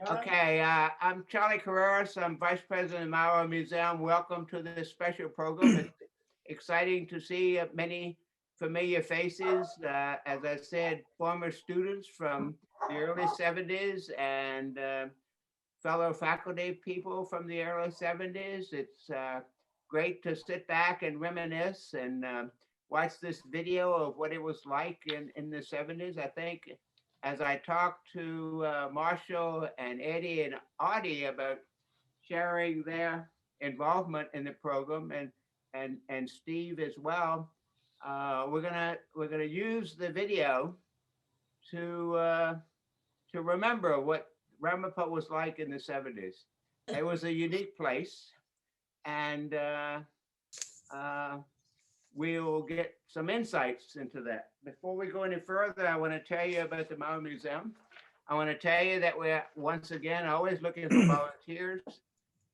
Okay, I'm Charlie Carreras. I'm Vice President of Mauro Museum. Welcome to this special program. It's exciting to see many familiar faces. As I said, former students from the early 70s and fellow faculty people from the early 70s. It's great to sit back and reminisce and watch this video of what it was like in the 70s. I think as I talked to Marshall and Eddie and Audie about sharing their involvement in the program and Steve as well, we're gonna use the video to remember what Ramapo was like in the 70s. It was a unique place, and we'll get some insights into that. Before we go any further, I want to tell you about the Mauro Museum. I want to tell you that we're once again always looking for volunteers,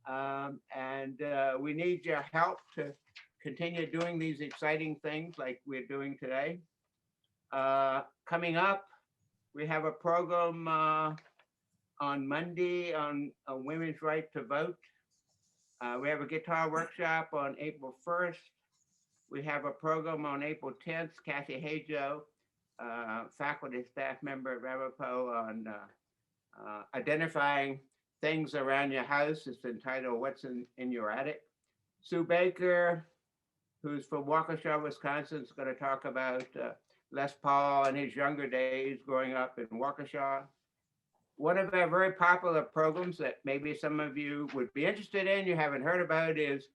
and we need your help to continue doing these exciting things like we're doing today. Coming up, we have a program on Monday on women's right to vote. We have a guitar workshop on April 1st. We have a program on April 10th, Kathy Hajo, faculty staff member at Ramapo, on identifying things around your house. It's entitled What's in Your Attic. Sue Baker, who's from Waukesha, Wisconsin, is going to talk about Les Paul and his younger days growing up in Waukesha. One of our very popular programs that maybe some of you would be interested in, you haven't heard about, is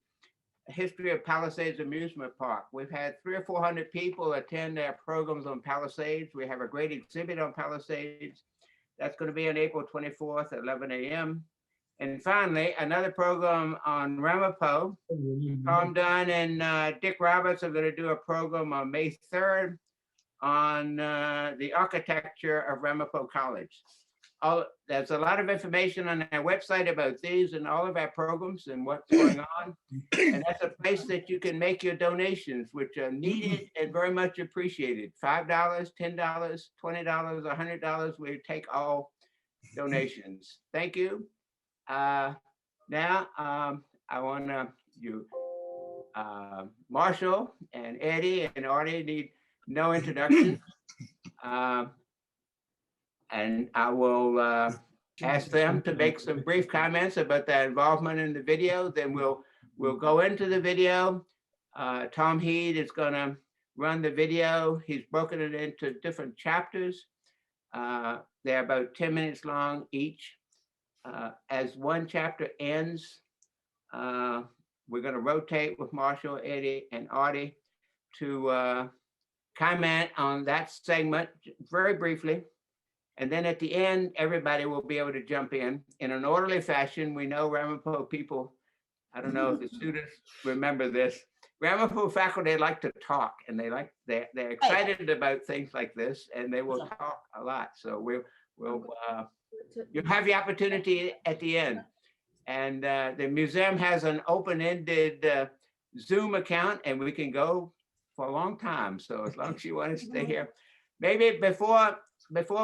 History of Palisades Amusement Park. We've had 300 or 400 people attend our programs on Palisades. We have a great exhibit on Palisades. That's going to be on April 24th at 11 a.m. And finally, another program on Ramapo. Tom Dunn and Dick Roberts are going to do a program on May 3rd on the architecture of Ramapo College. There's a lot of information on our website about these and all of our programs and what's going on. And that's a place that you can make your donations, which are needed and very much appreciated. $5, $10, $20, $100. We take all donations. Thank you. Now, I want to, Marshall and Eddie and Artie need no introduction. And I will ask them to make some brief comments about their involvement in the video. Then we'll go into the video. Tom Heed is going to run the video. He's broken it into different chapters. They're about 10 minutes long each. As one chapter ends, we're going to rotate with Marshall, Eddie, and Artie to comment on that segment very briefly. And then at the end, everybody will be able to jump in an orderly fashion. We know Ramapo people, I don't know if the students remember this. Ramapo faculty like to talk, and they're excited about things like this, and they will talk a lot. So you'll have the opportunity at the end. And the museum has an open-ended Zoom account, and we can go for a long time. So as long as you want to stay here, maybe before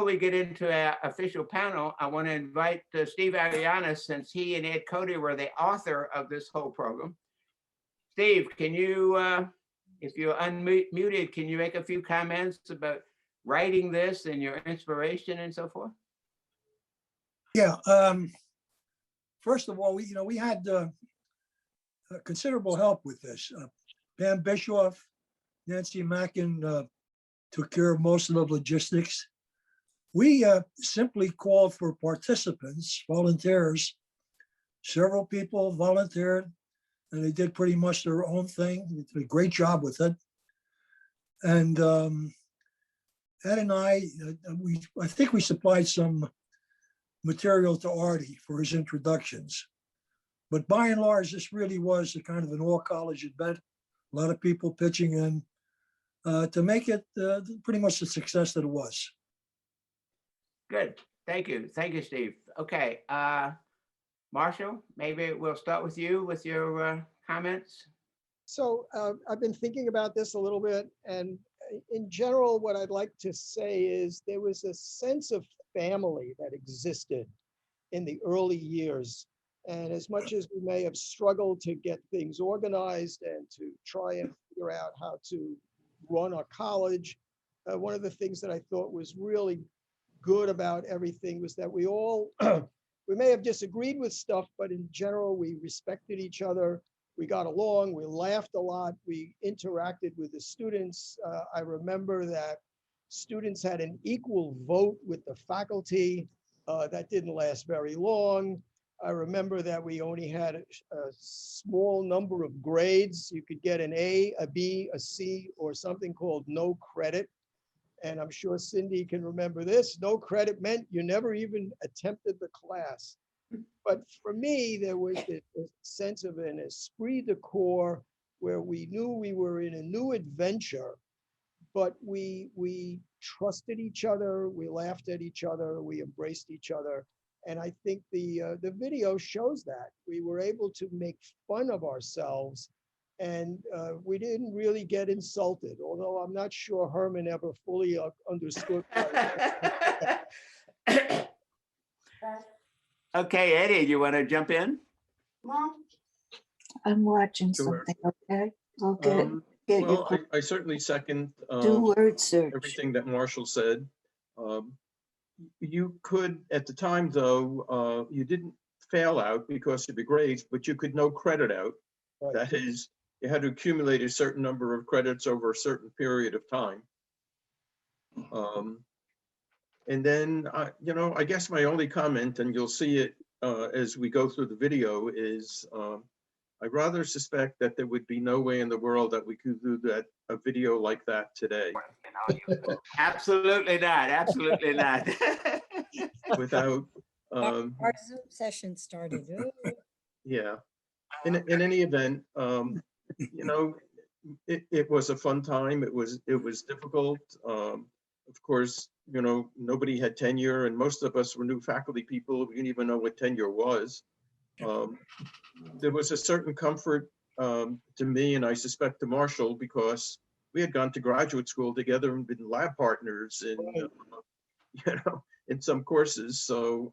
we get into our official panel, I want to invite Steve Arianis, since he and Ed Cody were the author of this whole program. Steve, can you, if you're unmuted, can you make a few comments about writing this and your inspiration and so forth? Yeah. First of all, we had considerable help with this. Pam Bischoff, Nancy Mackin took care of most of the logistics. We simply called for participants, volunteers. Several people volunteered, and they did pretty much their own thing. They did a great job with it. And Ed and I think we supplied some material to Artie for his introductions. But by and large, this really was a kind of an all-college event. A lot of people pitching in to make it pretty much the success that it was. Good. Thank you. Thank you, Steve. Okay. Marshall, maybe we'll start with you with your comments. So I've been thinking about this a little bit, and in general, what I'd like to say is there was a sense of family that existed in the early years. And as much as we may have struggled to get things organized and to try and figure out how to run our college, one of the things that I thought was really good about everything was that we all, we may have disagreed with stuff, but in general, we respected each other. We got along, we laughed a lot, we interacted with the students. I remember that students had an equal vote with the faculty. That didn't last very long. I remember that we only had a small number of grades. You could get an A, a B, a C, or something called no credit. And I'm sure Cindy can remember this. No credit meant you never even attempted the class. But for me, there was a sense of an esprit de corps where we knew we were in a new adventure, but we trusted each other, we laughed at each other, we embraced each other. And I think the video shows that. We were able to make fun of ourselves, and we didn't really get insulted, although I'm not sure Herman ever fully understood. Okay, Eddie, you want to jump in? I'm watching Sure. something, okay? I'll get Well, your I certainly second do word search. everything that Marshall said. You could, at the time though, you didn't fail out because of your grades, but you could no credit out. Right. That is, you had to accumulate a certain number of credits over a certain period of time. And then, I guess my only comment, and you'll see it as we go through the video, is I rather suspect that there would be no way in the world that we could do a video like that today. Absolutely not. Absolutely not. Without, Our Zoom session started. Ooh. yeah. In any event, it was a fun time. It was difficult. Of course, nobody had tenure, and most of us were new faculty people. We didn't even know what tenure was. There was a certain comfort to me, and I suspect to Marshall, because we had gone to graduate school together and been lab partners in some courses. So,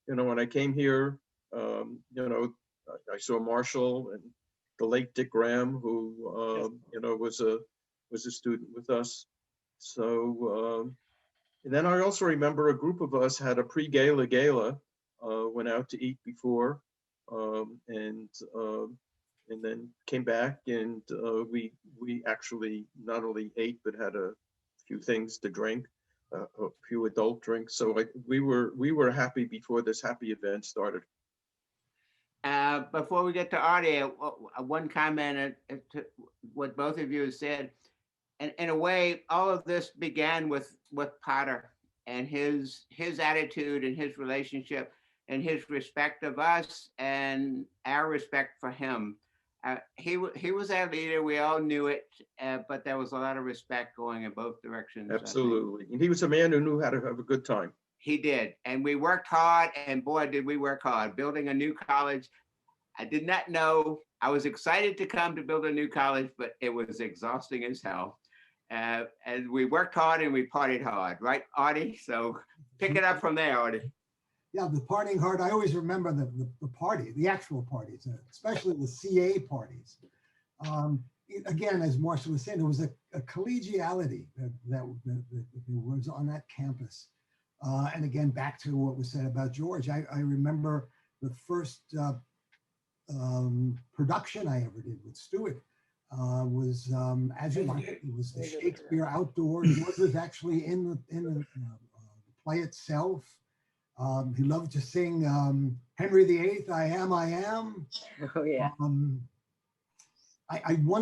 when I came here, I saw Marshall and the late Dick Graham, who was a student with us. So, and then I also remember a group of us had a pre-gala gala, went out to eat before, and then came back, and we actually not only ate but had a few things to drink, a few adult drinks. So we were happy before this happy event started. Before we get to audio, one comment to what both of you said. And in a way, all of this began with Potter and his attitude and his relationship and his respect of us and our respect for him. He was our leader. We all knew it, but there was a lot of respect going in both directions. Absolutely. And he was a man who knew how to have a good time. He did. And we worked hard, and boy, did we work hard building a new college. I did not know. I was excited to come to build a new college, but it was exhausting as hell. And we worked hard and we partied hard, right, Artie? So pick it up from there, Artie. Yeah, the partying hard. I always remember the party, the actual parties, especially the CA parties. Again, as Marshall was saying, there was a collegiality that was on that campus. And again, back to what was said about George, I remember the first production I ever did with Stuart was As You Like. It was the Shakespeare outdoors. George was actually in the play itself. He loved to sing Henry VIII, I Am, I Am. Oh, yeah. One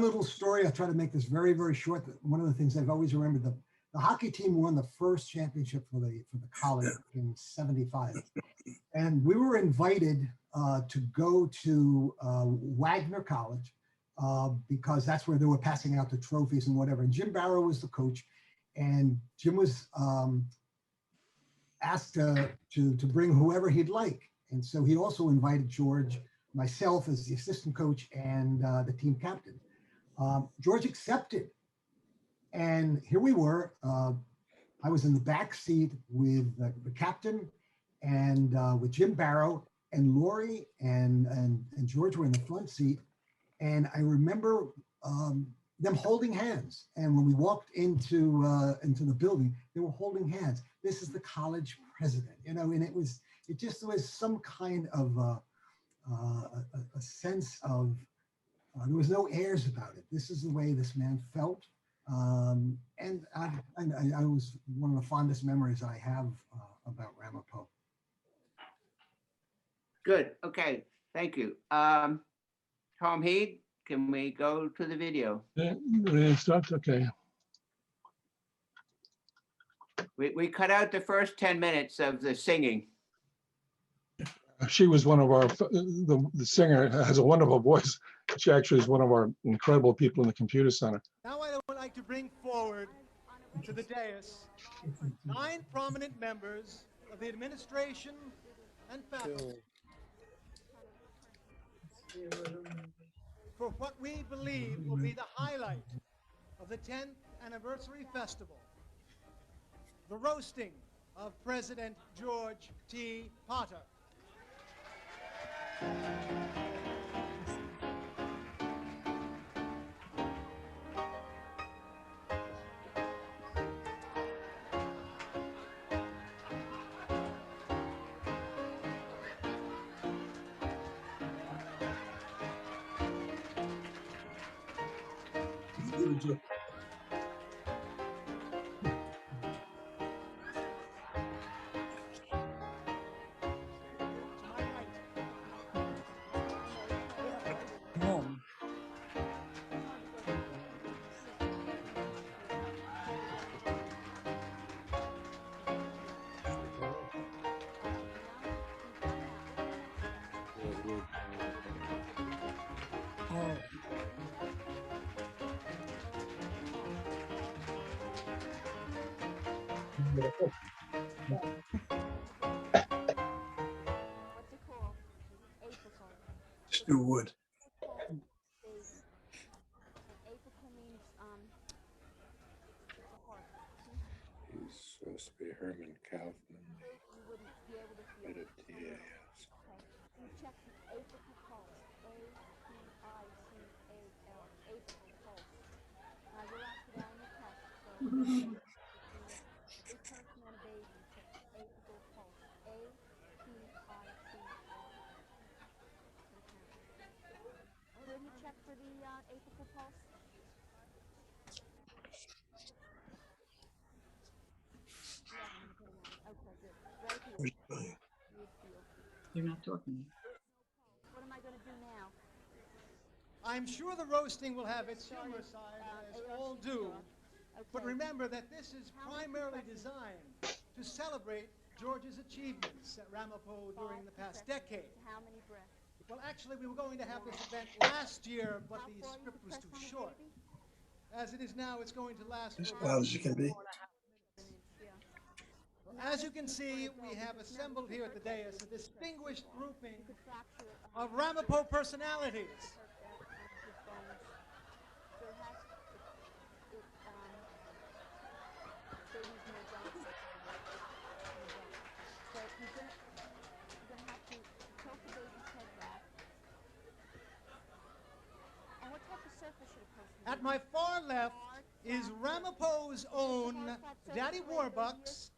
little story, I'll try to make this very, very short. One of the things I've always remembered, the hockey team won the first championship for the college in '75. And we were invited to go to Wagner College because that's where they were passing out the trophies and whatever. And Jim Barrow was the coach. And Jim was asked to bring whoever he'd like. And so he also invited George, myself as the assistant coach, and the team captain. George accepted. And here we were. I was in the back seat with the captain and with Jim Barrow and Lori and George were in the front seat. And I remember them holding hands. And when we walked into the building, they were holding hands. This is the college president, you know, and it just was some kind of a sense of, there was no airs about it. This is the way this man felt. And I was one of the fondest memories I have about Ramapo. Good. Okay. Thank you. Tom Heed, can we go to the video? Yeah, ready to start? Okay. We cut out the first 10 minutes of the singing. She was one of our, the singer has a wonderful voice. She actually is one of our incredible people in the computer center. Now I would like to bring forward to the dais 9 prominent members of the administration and faculty for what we believe will be the highlight of the 10th anniversary festival, the roasting of President George T. Potter. Stuart Wood. He's supposed to be Herman Kaufman, the head of dais. You're not talking. What am I going to do now? I'm sure the roasting will have its humor side, as all do. But remember that this is primarily designed to celebrate George's achievements at Ramapo during the past decade. How many breaths? Well, actually, we were going to have this event last year, but the script was too short. As it is now, it's going to last As for loud as it can be. As you can see, we have assembled here at the dais a distinguished grouping of Ramapo personalities. At my far left is Ramapo's own Daddy Warbucks,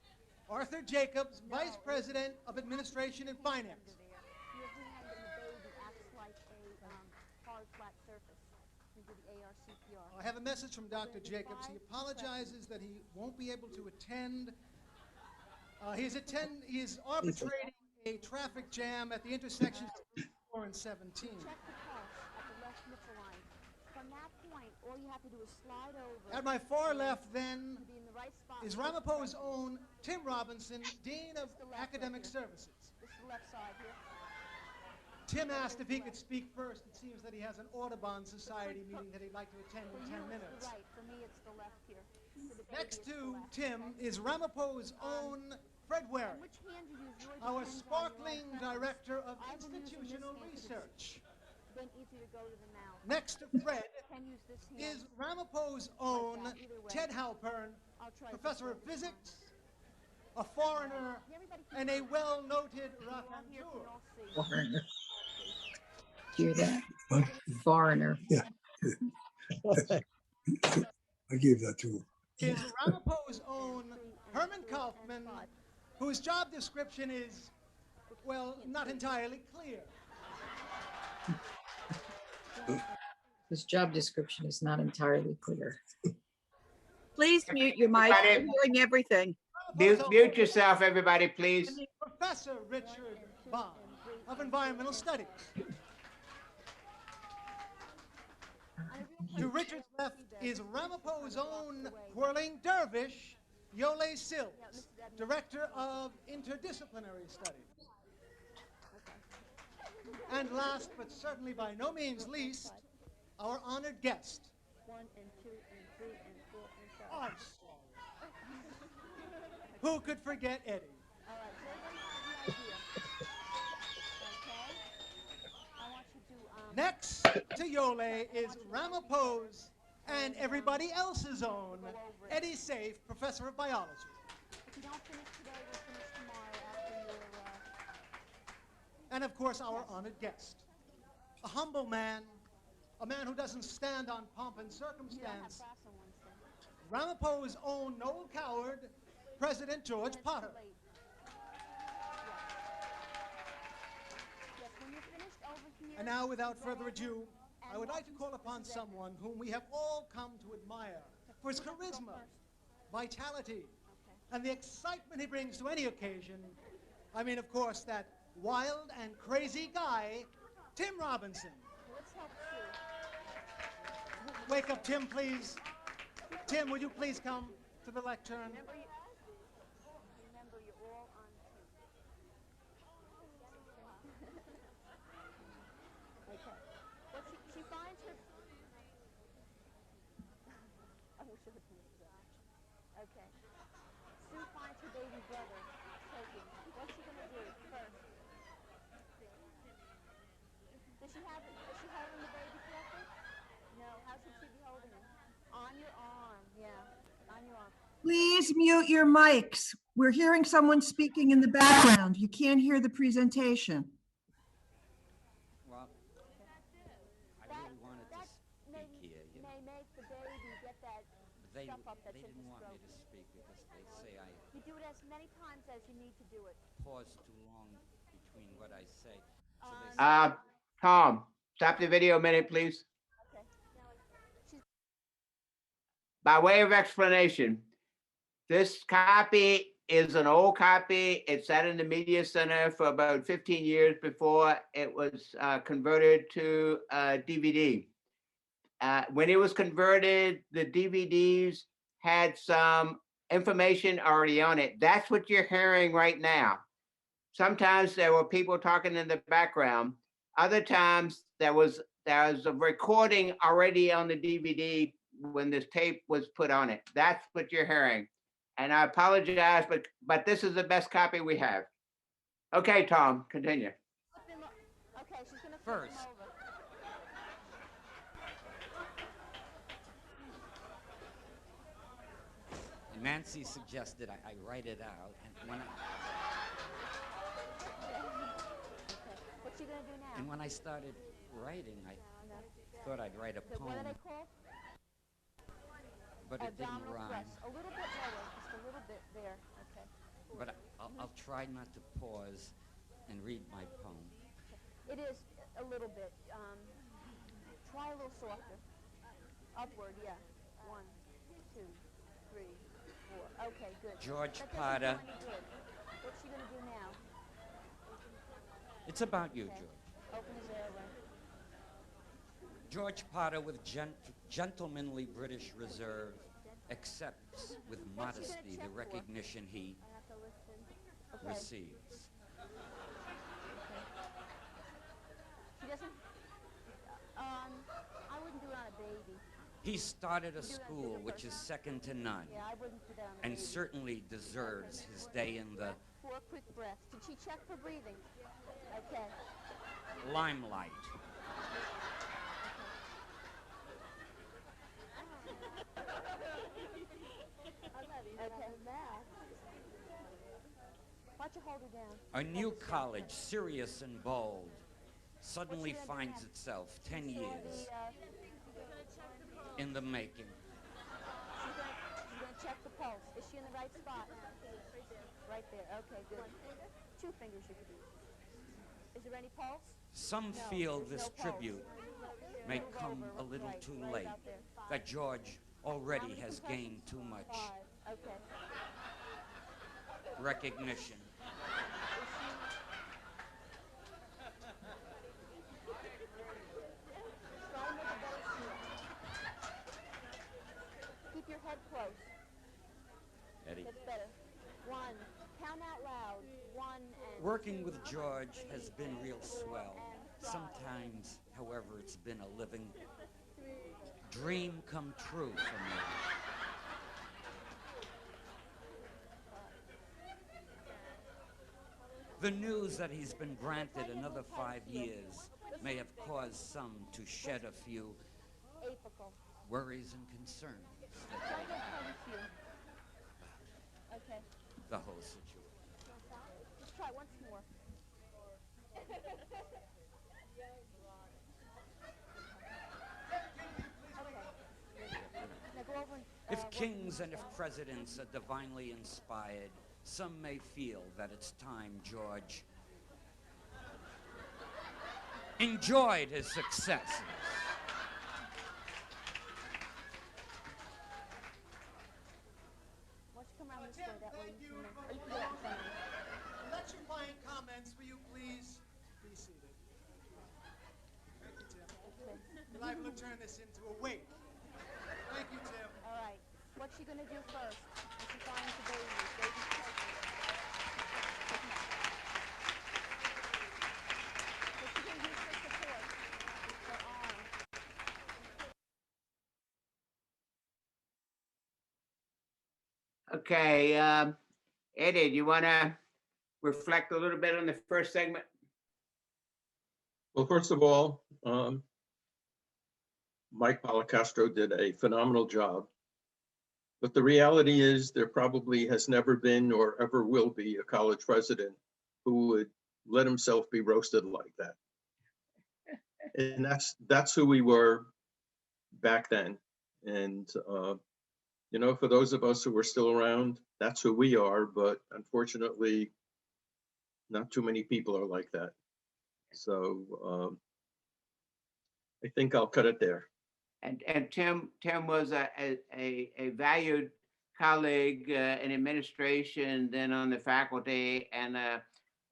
Arthur Jacobs, Vice President of Administration and Finance. I have a message from Dr. Jacobs. He apologizes that he won't be able to attend. He is arbitrating a traffic jam at the intersections of 4 and 17. All you have to do is slide over. At my far left, then, is Ramapo's own Tim Robinson, Dean of Academic Services. This is the left side here. Tim asked if he could speak first. It seems that he has an Audubon Society meeting that he'd like to attend in 10 minutes. Right, for me it's the left here. Next to Tim is Ramapo's own Fred Waring, our sparkling director of institutional research. Then easy to go to the mouth. Next to Fred is Ramapo's own Ted Halpern, professor of physics, a foreigner, and a well-noted raconteur. Foreigner. Hear that? Huh? Foreigner. Yeah. I gave that to him. Is Ramapo's own Herman Kaufman, whose job description is, well, not entirely clear. His job description is not entirely clear. Please mute your mic. Everybody- I'm hearing everything. Mute yourself, everybody, please. And the Professor Richard Bond of Environmental Studies. To Richard's left is Ramapo's own whirling dervish, Yole Sills, Director of Interdisciplinary Studies. And last, but certainly by no means least, our honored guest. 1 and 2 and 3 and 4 and 5. I'm sorry. Who could forget Eddie? All right, so everybody has the idea. Okay? I want you to, Next to Yole is Ramapo's and everybody else's own Eddie Saiff, Professor of Biology. if you don't finish today, we'll finish tomorrow after your, And of course, our honored guest. A humble man, a man who doesn't stand on pomp and you don't have circumstance. class on Wednesday. Ramapo's own Noel Coward, President George And it's Potter. too late. Yes, when you're finished over here. And now, without you go further over ado, I and would like to welcome call the upon presenter. someone whom we have all come to admire for his Who wants to go charisma, first? vitality, Okay. and the excitement he brings to any occasion. I mean, of course, that wild and crazy guy, Tim Robinson. Let's help Sue. Wake up, Tim, please. Tim, would you please come to the lectern? Remember, you're all on cue. Okay. Well, she finds her. I wish I had finished that. Okay. Sue finds her baby brother choking. What's she gonna do first? Does she have holding the baby correctly? No. How should she be holding him? On your arm. Yeah. On your arm. Please mute your mics. We're hearing someone speaking in the background. You can't hear the presentation. Well, I really wanted to speak here, you know. May make the baby get that They, stuff up that's they in didn't his want me throat. to speak because they say I You do it as many times as you need to do it. pause too long between what I say. So they say, Tom, stop the video a minute, please. Okay. By way of explanation, this copy is an old copy. It sat in the media center for about 15 years before it was converted to DVD. When it was converted, the DVDs had some information already on it. That's what you're hearing right now. Sometimes there were people talking in the background. Other times there was a recording already on the DVD when this tape was put on it. That's what you're hearing. And I apologize, but this is the best copy we have. Okay, Tom, continue. Okay, she's gonna flip First. him over. Nancy suggested I write it out, and when What's she gonna do now? I started writing, I thought I'd write a What poem, are they called? but it didn't Abdominal rhyme. thrust. A little bit lower, just a little bit there. Okay. But I'll try not to pause and read my poem. It is a little bit. Try a little softer. Upward, yeah. 1, 2, 3, 4. Okay, good. George That doesn't Potter. do any good. What's she gonna do now? It's about you, Okay. George. Open his airway. George Potter, with gentlemanly British reserve, accepts with What's he gonna modesty the check for? recognition he I have to listen. Okay. receives. She doesn't. I wouldn't do it on a baby. He started a You do that to school the which is person? second to none, Yeah, I wouldn't put that on a and baby. certainly deserves his day in the 4 quick breaths. Did she check for breathing? Okay. limelight. Okay. Why don't you hold her down? A new college, serious and bold, suddenly finds itself 10 years in the making. She's gonna check the pulse. Is she in the right spot? Right there. Okay, good. 2 fingers you could use. Is there any pulse? Some No, feel there's this no pulse. tribute may Move come over. a little Right, too right late, out there. that George already How many has concussions? gained too much 5. Okay. recognition. Try and make a better snip. Keep your head close. Eddie. That's better. 1. Count out loud. 1 and Working 2, with George has been real 4 swell. and 5. Sometimes, however, it's been a living dream come true for me. The news that he's been granted another 5 years may have caused some to shed a few Apical. worries and concerns that Try they to have come to you. Okay. the whole situation. Just try once more. Now go over and, If work kings with and if presidents are divinely inspired, some may feel that it's time George enjoyed his successes. Why don't you come around this way? That way you can, or you can Thank get up in front of me. Electrifying comments, will you please be seated? Thank you, Tim. We're liable to turn this into a wake. Thank you, Tim. All right. What's she going to do first? When she finds the baby? Baby's pregnant. What's she going to use for support? Her arm. Okay, Eddie, do you want to reflect a little bit on the first segment? Well, first of all, Mike Policastro did a phenomenal job. But the reality is there probably has never been or ever will be a college president who would let himself be roasted like that. And that's who we were back then. And, you know, for those of us who are still around, that's who we are. But unfortunately, not too many people are like that. So I think I'll cut it there. And Tim was a valued colleague in administration, then on the faculty, and a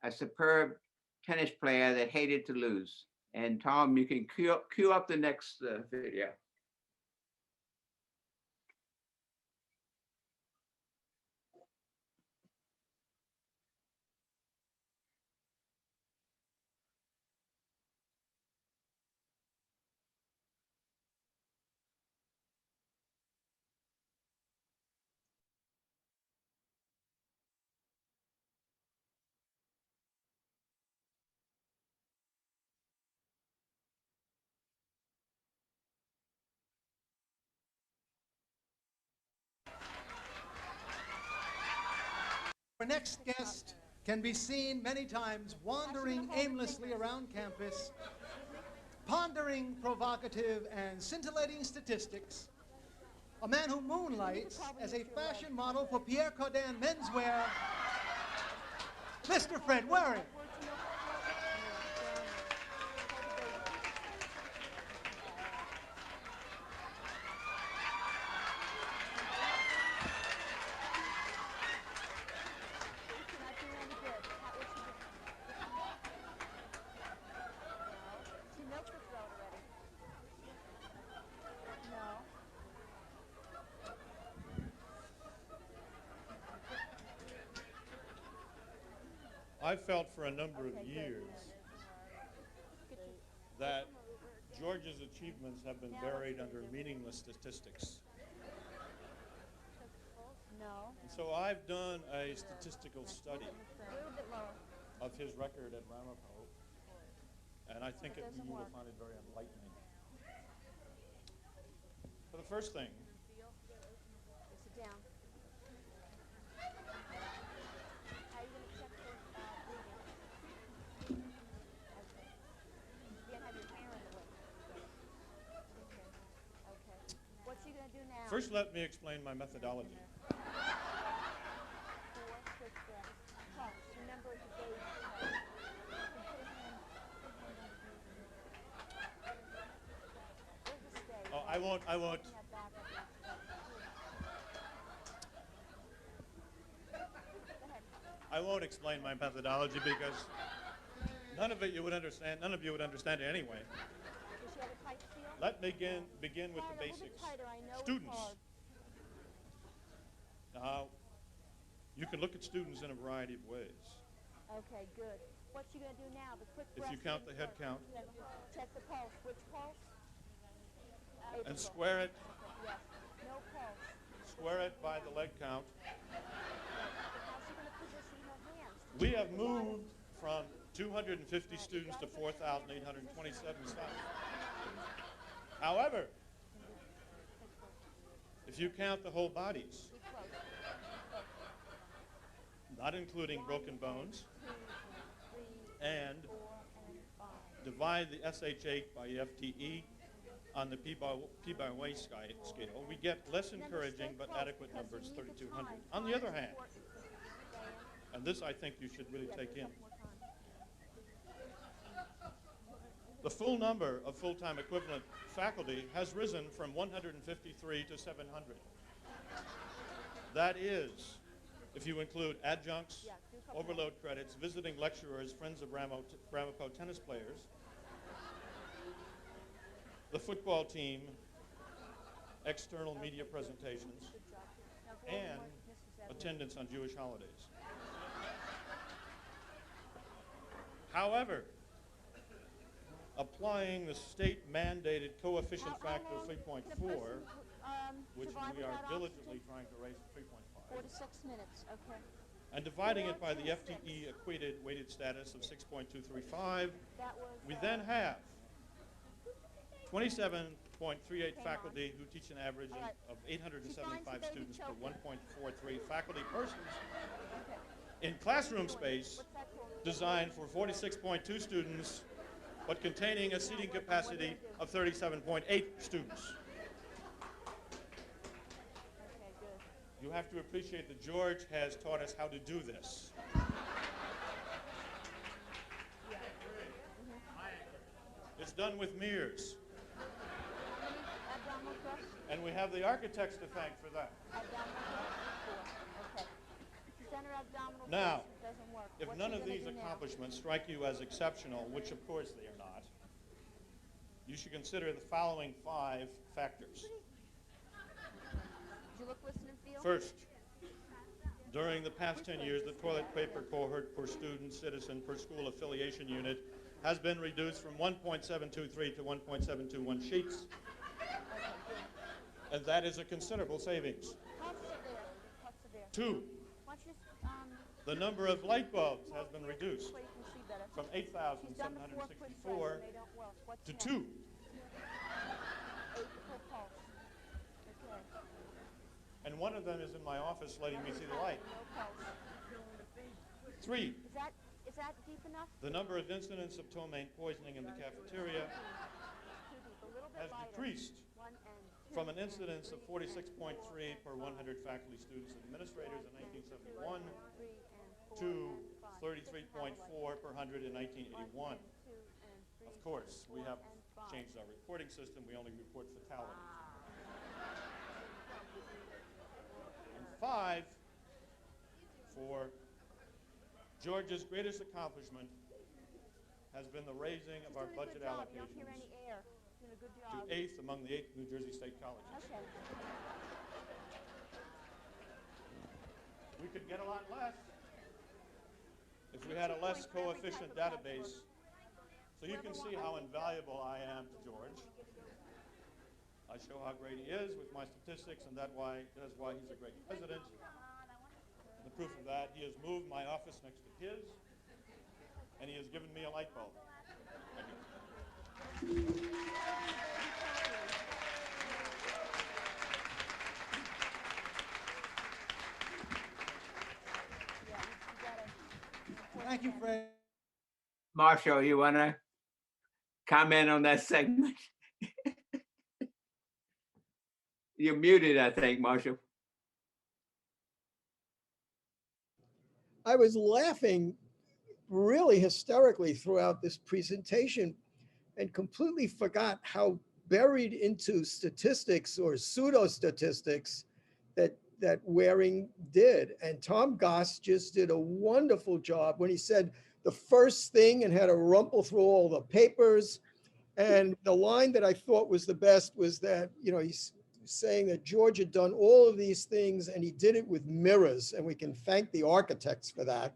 superb tennis player that hated to lose. And Tom, you can cue up the next video. Our next guest can be seen many times wandering aimlessly around campus, pondering provocative and scintillating statistics, a man who moonlights as a fashion model for Pierre Cardin menswear, Mr. Fred Waring. I felt for a number of years that George's achievements have been buried under meaningless statistics. No. And so I've done a statistical study of his record at Ramapo, and I think you will find it very enlightening. For the first thing, Sit down. How are you going to check for First, let me explain my methodology. Oh, I won't. I won't explain my methodology because none of you would understand it anyway. Let me begin with the basics. Students. Now, you can look at students in a variety of ways. Okay, good. What you gonna do now? The quick If you count the head count. Check the pulse. Which pulse? And square it. Yes. No pulse. Square it by the leg count. How's she gonna position her hands? We have moved from 250 students to 4,827 staff. However, if you count the whole bodies, not including broken bones, and divide the SH8 by FTE on the P by way scale, we get less encouraging but adequate numbers, 3,200. On the other hand, and this I think you should really take in, the full number of full-time equivalent faculty has risen from 153 to 700. That is, if you include adjuncts, overload credits, visiting lecturers, friends of Ramapo tennis players, the football team, external media presentations, and attendance on Jewish holidays. However, applying the state-mandated coefficient factor of 3.4, which we are diligently trying to raise to 3.5, 4 to 6 minutes. Okay. and dividing it by the FTE equated weighted status of 6.235, we then have 27.38 faculty who teach an average of 875 students per 1.43 faculty persons in classroom space designed for 46.2 students, but containing a seating capacity of 37.8 students. You have to appreciate that George has taught us how to do this. It's done with mirrors. And we have the architects to thank for that. Now, if none of these accomplishments strike you as exceptional, which of course they are not, you should consider the following 5 factors. Did you look, listen, and feel? First, during the past 10 years, the toilet paper cohort per student, citizen, per school affiliation unit has been reduced from 1.723 to 1.721 sheets. And that is a considerable savings. How severe? 2, the number of light bulbs has been reduced from 8,764 to 2. And one of them is in my office letting me see the light. 3, Is that deep enough? the number of incidents of ptomaine poisoning in the cafeteria has decreased from an incidence of 46.3 per 100 faculty, students, and administrators in 1971 to 33.4 per 100 in 1981. Of course, we have changed our reporting system. We only report fatalities. And 5, for George's greatest accomplishment has been the raising of our budget allocations to 8th among the 8 New Jersey state colleges. Okay. We could get a lot less if we had a less coefficient database. So you can see how invaluable I am to George. I show how great he is with my statistics, and that's why he's a great president. The proof of that, he has moved my office next to his, and he has given me a light bulb. Thank you. Thank you, Fred. Marshall, you want to comment on that segment? You're muted, I think, Marshall. I was laughing really hysterically throughout this presentation and completely forgot how buried into statistics or pseudo statistics that Waring did. And Tom Goss just did a wonderful job when he said the first thing and had to rumple through all the papers. And the line that I thought was the best was that, he's saying that George had done all of these things and he did it with mirrors, and we can thank the architects for that,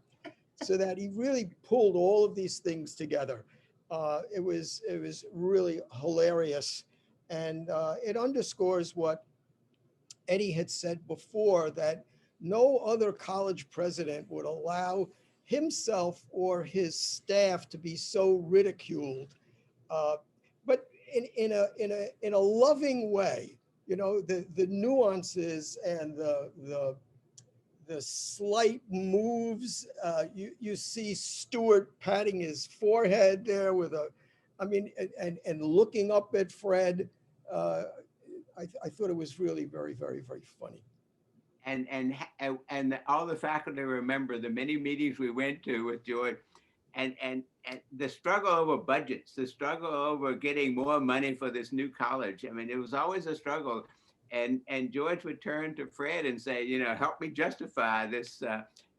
so that he really pulled all of these things together. It was really hilarious. And it underscores what Eddie had said before, that no other college president would allow himself or his staff to be so ridiculed, but in a loving way. The nuances and the slight moves. You see Stuart patting his forehead there with and looking up at Fred. I thought it was really very, very, very funny. And all the faculty remember the many meetings we went to with George, and the struggle over budgets, the struggle over getting more money for this new college. I mean, it was always a struggle. And George would turn to Fred and say, help me justify this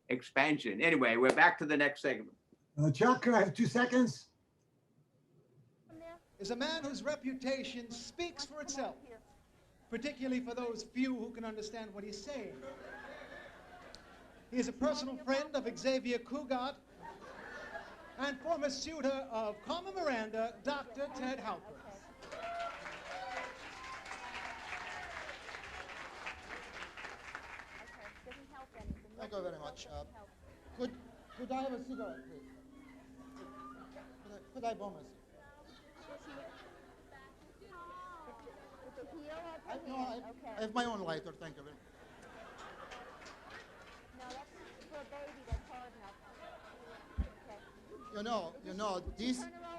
expansion. Anyway, we're back to the next segment. Chuck, can I have 2 seconds? Is a man whose reputation speaks for itself, particularly for those few who can understand what he's saying. He is a personal friend of Xavier Cugat and former suitor of Carmen Miranda, Dr. Ted Halpern. Thank you very much. Could I have a cigarette, please? Could I bomb a cigarette? I have my own lighter, thank you very much. No, that's for a baby, that's hard enough. Okay.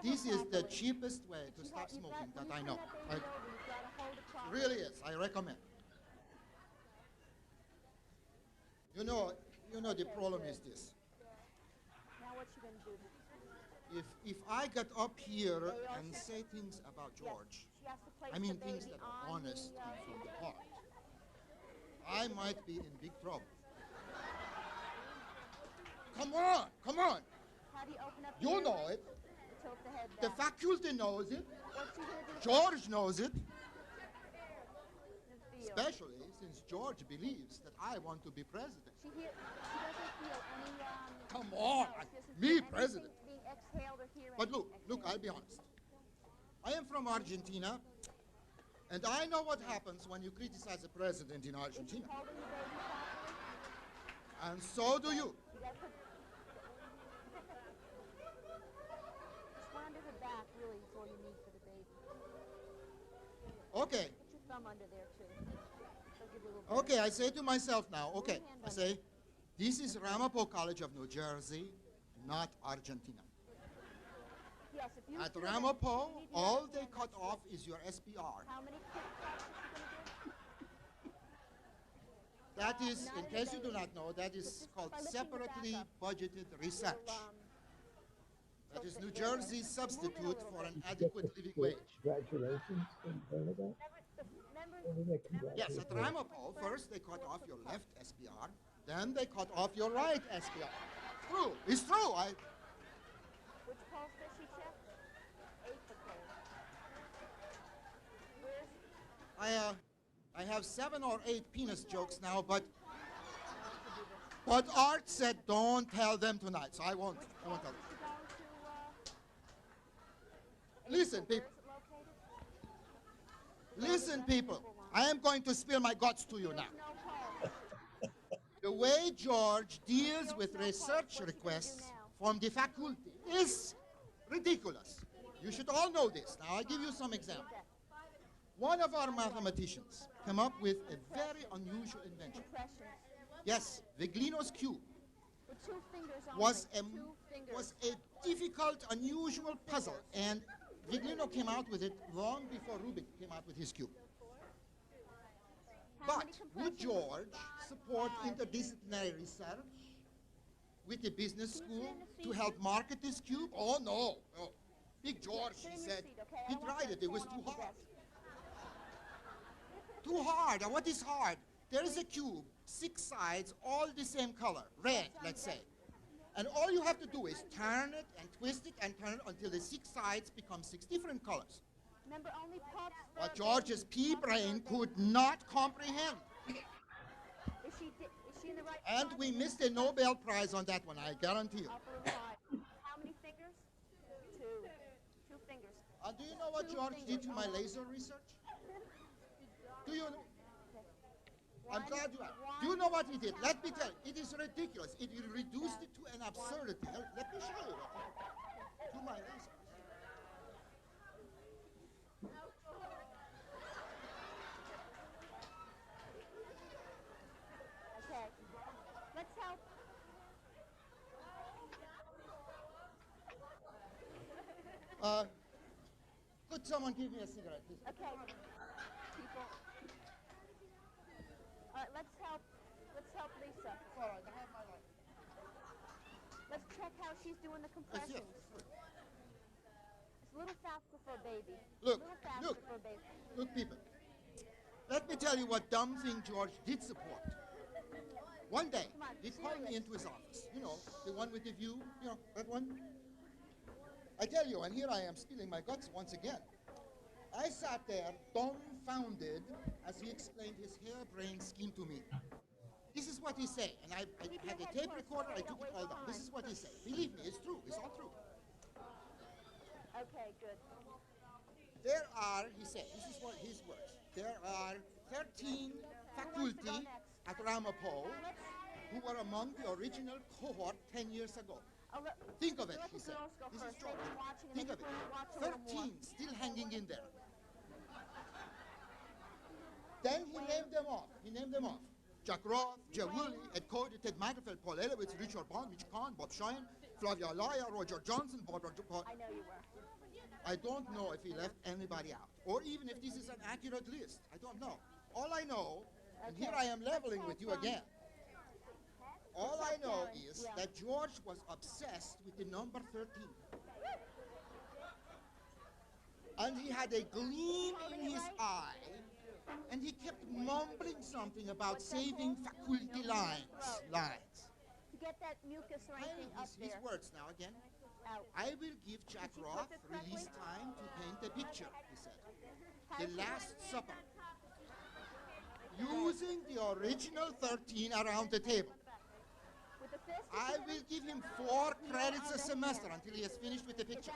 This is the cheapest way to stop smoking that I know. It really is, I recommend. The problem is this. Now what you gonna do? If I get up here and say things about George, I mean things that are honest and from the heart, I might be in big trouble. Come on. How do you open up You know it. Tilt the head The back. faculty knows it. What you gonna do? George knows it. The feel. Especially since George believes that I want to be president. She doesn't feel any. Come on, me president. Being exhaled or hearing. But look, I'll be honest. I am from Argentina, and I know what happens when you criticize a president in Argentina. And so do you. Just one under the back, really, is all you need for the baby. Okay. Put your thumb under there, too. They'll give you a little Okay, I say to myself now, okay, I say, this is Ramapo College of New Jersey, not Argentina. Yes, if you At do Ramapo, that, all they cut off is your SPR. How many quick classes you gonna do? That is, in case you do not know, that is called separately budgeted research. That is New Jersey's substitute for an adequate living wage. Congratulations from Bernadette. Yes, at Ramapo, first they cut off your left SPR, then they cut off your right SPR. True, it's true. Which pulse does she check? 8 for cold. I have 7 or 8 penis jokes now, but Art said don't tell them tonight, so I won't tell them. Listen, people. Listen, people. I am going to spill my guts to you now. The way George deals with research requests from the faculty is ridiculous. You should all know this. Now, I'll give you some examples. One of our mathematicians came up with a very unusual invention. Yes, Viglino's cube was a difficult, unusual puzzle, and Viglino came out with it long before Rubik came out with his cube. But would George support interdisciplinary research with the business school to help market this cube? Oh, no. No. Big George, he said, he tried it. It was too hard. Too hard. What is hard? There is a cube, 6 sides, all the same color, red, let's say. And all you have to do is turn it and twist it and turn it until the 6 sides become 6 different colors. Remember, only pups. What George's pea brain could not comprehend. Is she in the right And we missed a Nobel Prize on that one, I guarantee you. How many fingers? 2. 2 fingers. Do you know what George did to my laser research? Do you know? I'm glad you asked. Do you know what he did? Let me tell you, it is ridiculous. It reduced it to an absurdity. Let me show you. To my laser. Okay. Let's help. Could someone give me a cigarette, please? Okay. People. All right, let's help Lisa. All right, I have my life. Let's check how she's doing the compressions. It's a little faster for a baby. Look, a little faster look. for a baby. Look, people. Let me tell you what dumb thing George did support. One day, he called me into his office. You know, the one with the view, you know, that one. I tell you, and here I am spilling my guts once again. I sat there dumbfounded as he explained his harebrained scheme to me. This is what he said, and I had a tape recorder, I took it all down. This is what he said. Believe me, it's true, it's all true. Okay, good. There are, he said, this is what his words, there are 13 faculty at Ramapo who were among the original cohort 10 years ago. Think of it, he said. This is George. Think of it. 13 still hanging in there. Then he named them off. Jack Roth, Yole, Ed Cody, Ted Michelfeld, Paul Elowitz, Richard Bond, Mitch Kahn, Bob Shine, Flavia Laya, Roger Johnson, Barbara Dupont. I know you were. I don't know if he left anybody out, or even if this is an accurate list. I don't know. All I know, and here I am leveling with you again. All I know is that George was obsessed with the number 13. And he had a gleam in his eye, and he kept mumbling something about saving faculty lines. To get that mucus or anything up His there. words now again. Out. I will give Jack Roth release time to paint a picture, he said. The Last Supper. Using the original 13 around the table. With the fist? I will give him 4 credits a semester until he has finished with the picture.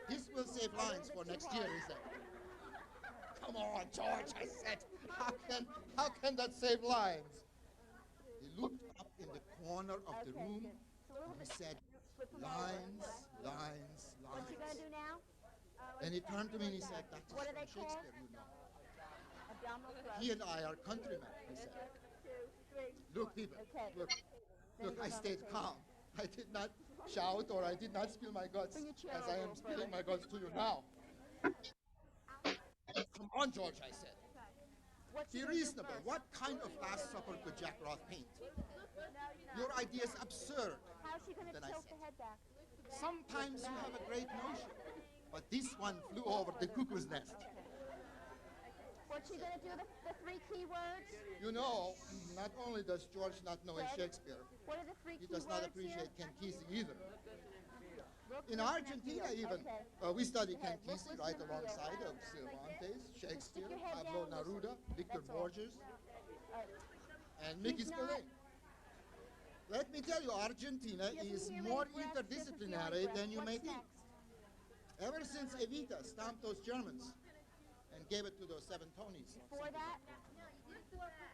This will save lines for next year, he said. Come on, George, I said. How can that save lines? He looked up in the corner of the room and he said, lines, lines, What's he gonna lines. do now? And he turned to me and he said, that's What are from they called? Shakespeare, you know. Abdominal thrust. He and I are countrymen, he said. 1, 2, 3. Look, people, Okay. look, Then look, he I goes on stayed the table. calm. I did not shout or I did not spill my guts Bring your chair as I over am a little spilling further. my guts to you now. Come on, George, I said. What's Be he gonna do reasonable. first? What kind of Last Supper could Jack Roth paint? Your idea is absurd. How's she gonna Then I tilt said, the head back? sometimes you have a great notion, but this one flew over the cuckoo's nest. What's she gonna do? The 3 key words? You know, not only does George not know his Shakespeare, What are the 3 he key does not words appreciate here? Ken Kesey either. Look, In listen, and Argentina feel. even, Okay. we study Ken Head. Look, Kesey listen, right and alongside feel. of Cervantes, Shakespeare, Stick your head Pablo down, Neruda, Victor That's all. Borges, and He's Mickey not- Spillane. Let me tell you, Argentina He doesn't is hear any more breath, doesn't feel any interdisciplinary breath. than you may What's think. next? Ever since Evita stamped those Germans and gave it to those 7 Tonys. Before that?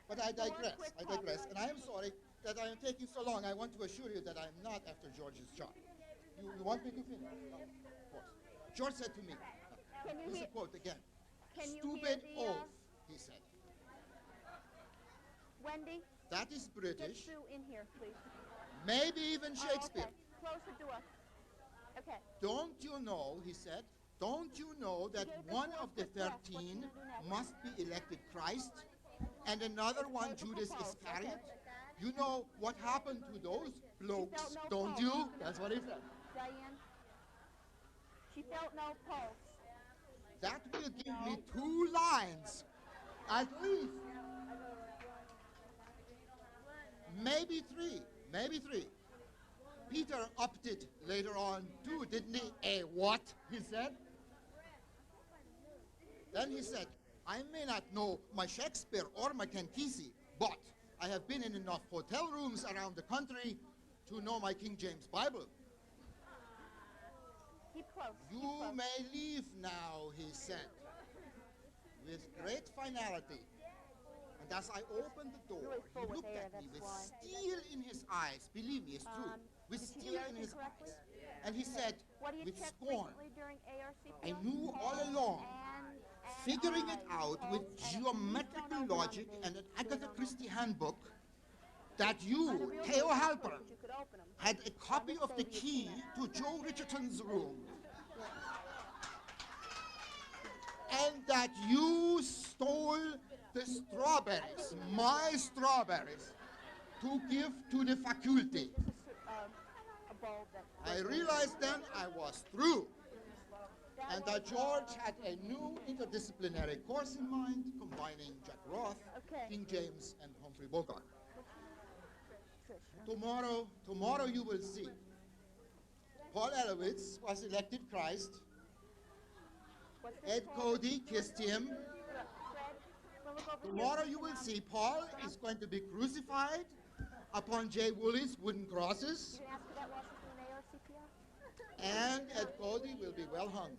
But I digress, quick I digress, and I am sorry that I am taking so long. I want to assure you that I am not after George's job. You want me to finish? No, of course. George said to me, Can you here's hear? a quote again, Can you stupid hear the, oaf, he said. Wendy? That is Get British, Sue in here, please. maybe even Oh, Shakespeare. okay. Close the door. Okay. Don't you know, he said, don't you know that one of the 13 must be elected Christ and another one Judas Iscariot? You know what happened to those blokes, don't you? That's what he said. Diane, she felt no pulse. That will give me 2 lines, at least. Maybe 3, maybe 3. Peter upped it later on too, didn't he? A what, he said. Then he said, I may not know my Shakespeare or my Kenkisi, but I have been in enough hotel rooms around the country to know my King James Bible. Keep close. You may leave now, he said, with great finality. And as I opened the door, he looked at me with steel in his eyes. Believe me, it's true. With steel in his eyes. And he said, with scorn, I knew all along, figuring it out with geometrical logic and an Agatha Christie handbook, that you, Theo Halpern, had a copy of the key to Joe Richardson's room. And that you stole the strawberries, my strawberries, to give to the faculty. I realized then I was through, and that George had a new interdisciplinary course in mind, combining Jack Roth, King James, and Humphrey Bogart. Tomorrow you will see. Paul Elowitz was elected Christ. Ed Cody kissed him. Tomorrow you will see Paul is going to be crucified upon Jay Woolley's wooden crosses. And Ed Cody will be well hung.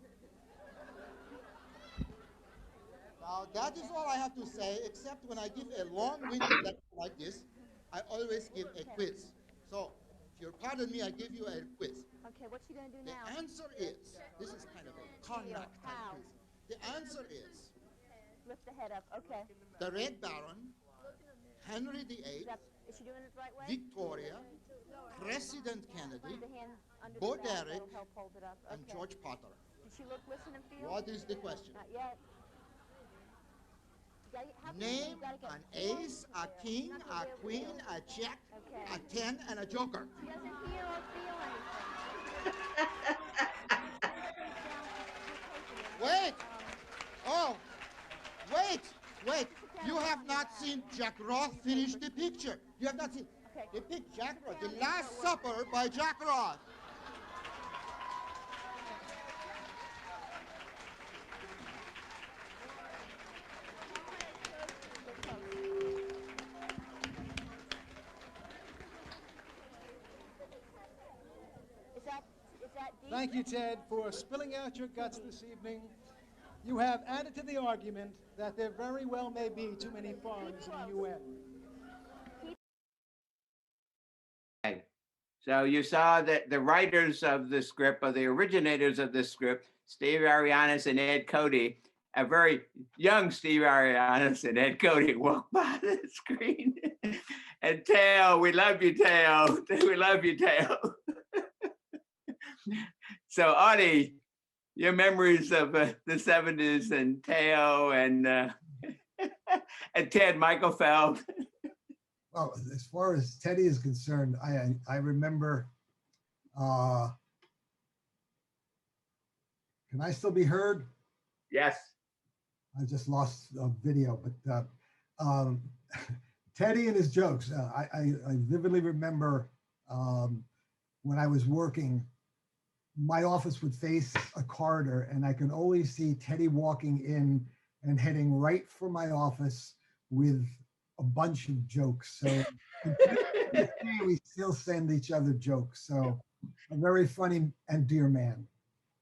Now that is all I have to say, except when I give a long-winded lecture like this, I always give a quiz. So, if you'll pardon me, I give you a quiz. Okay, what's she gonna do now? The answer is, this is kind of a Karnak type quiz. The answer is, Lift the head up, okay. the Red Baron, Henry VIII, Is she doing it the right way? Victoria, President Kennedy, Put the hand under Bo the back, Derek, that'll help hold it up. and Okay. George Potter. Did she look, listen, and feel? What is the question? Not yet. Name an ace, a king, a queen, a jack, a 10, and a joker. She doesn't hear or feel anything. Wait! Oh, wait! You have not seen Jack Roth finish the picture. You have not seen the picture, Jack Roth, The Last Supper by Jack Roth. Thank you, Ted, for spilling out your guts this evening. You have added to the argument that there very well may be too many foreigners in the UN. Okay. So you saw that the writers of the script, or the originators of the script, Steve Arianis and Ed Cody, a very young Steve Arianis and Ed Cody, walked by the screen. And Teo, we love you, Teo. We love you, Teo. So Audie, your memories of the 70s and Teo and and Ted Michelfeld. Well, as far as Teddy is concerned, I remember, can I still be heard? Yes. I just lost a video, but Teddy and his jokes. I vividly remember when I was working, my office would face a corridor, and I could always see Teddy walking in and heading right for my office with a bunch of jokes. So we still send each other jokes. So a very funny and dear man.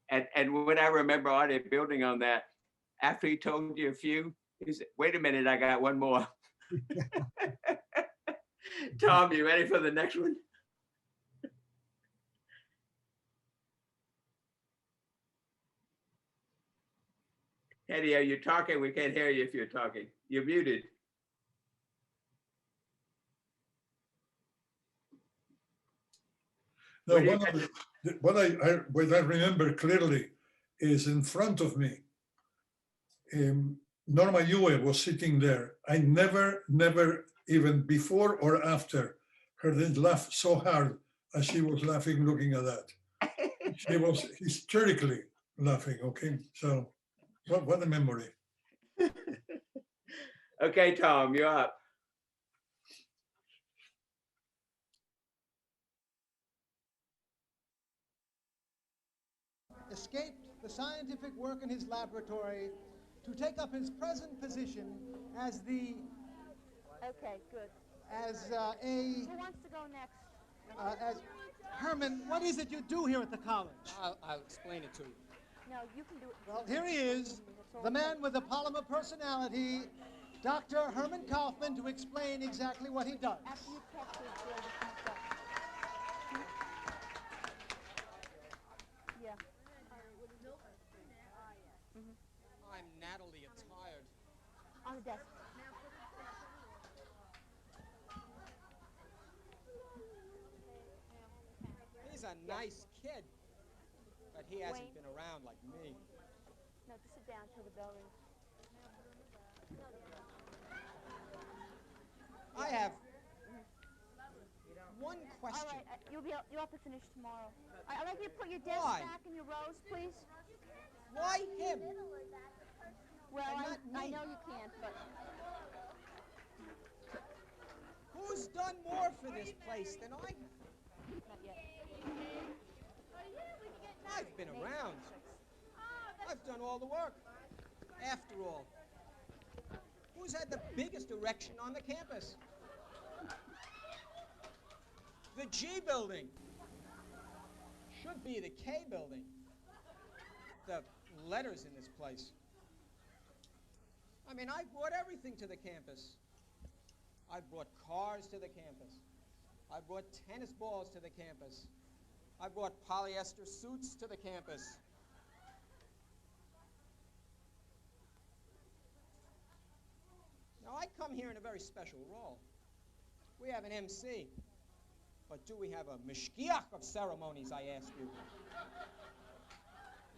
And when I remember Audie building on that, after he told you a few, he said, wait a minute, I got one more. Tom, you ready for the next one? Eddie, are you talking? We can't hear you if you're talking. You're muted. No, what I remember clearly is in front of me. Norma Yule was sitting there. I never, even before or after, heard it laugh so hard as she was laughing looking at that. She was hysterically laughing, okay? So what a memory. Okay, Tom, you're up. Escaped the scientific work in his laboratory to take up his present position as the Okay, good. Who wants to go next? as Herman, what is it you do here at the college? I'll explain it to you. No, you can do it. Well, here he is, the man with the polymer personality, Dr. Herman Kaufman, to explain exactly what he does. After you catch his bill, you can start. Yeah. I'm Natalie attired. On the desk. He's a nice kid, but he hasn't been around like me. No, just sit down till the bell rings. I have one question. All right, you'll have to finish tomorrow. I'd like you to put your desk Why? back in your rows, please. Why him? Well, And not I me? know you can't, but Who's done more for this place than I have? not yet. I've been around. I've done all the work. After all, who's had the biggest erection on the campus? The G building. Should be the K building. The letters in this place. I mean, I brought everything to the campus. I brought cars to the campus. I brought tennis balls to the campus. I brought polyester suits to the campus. Now, I come here in a very special role. We have an MC. But do we have a mishkiach of ceremonies, I ask you?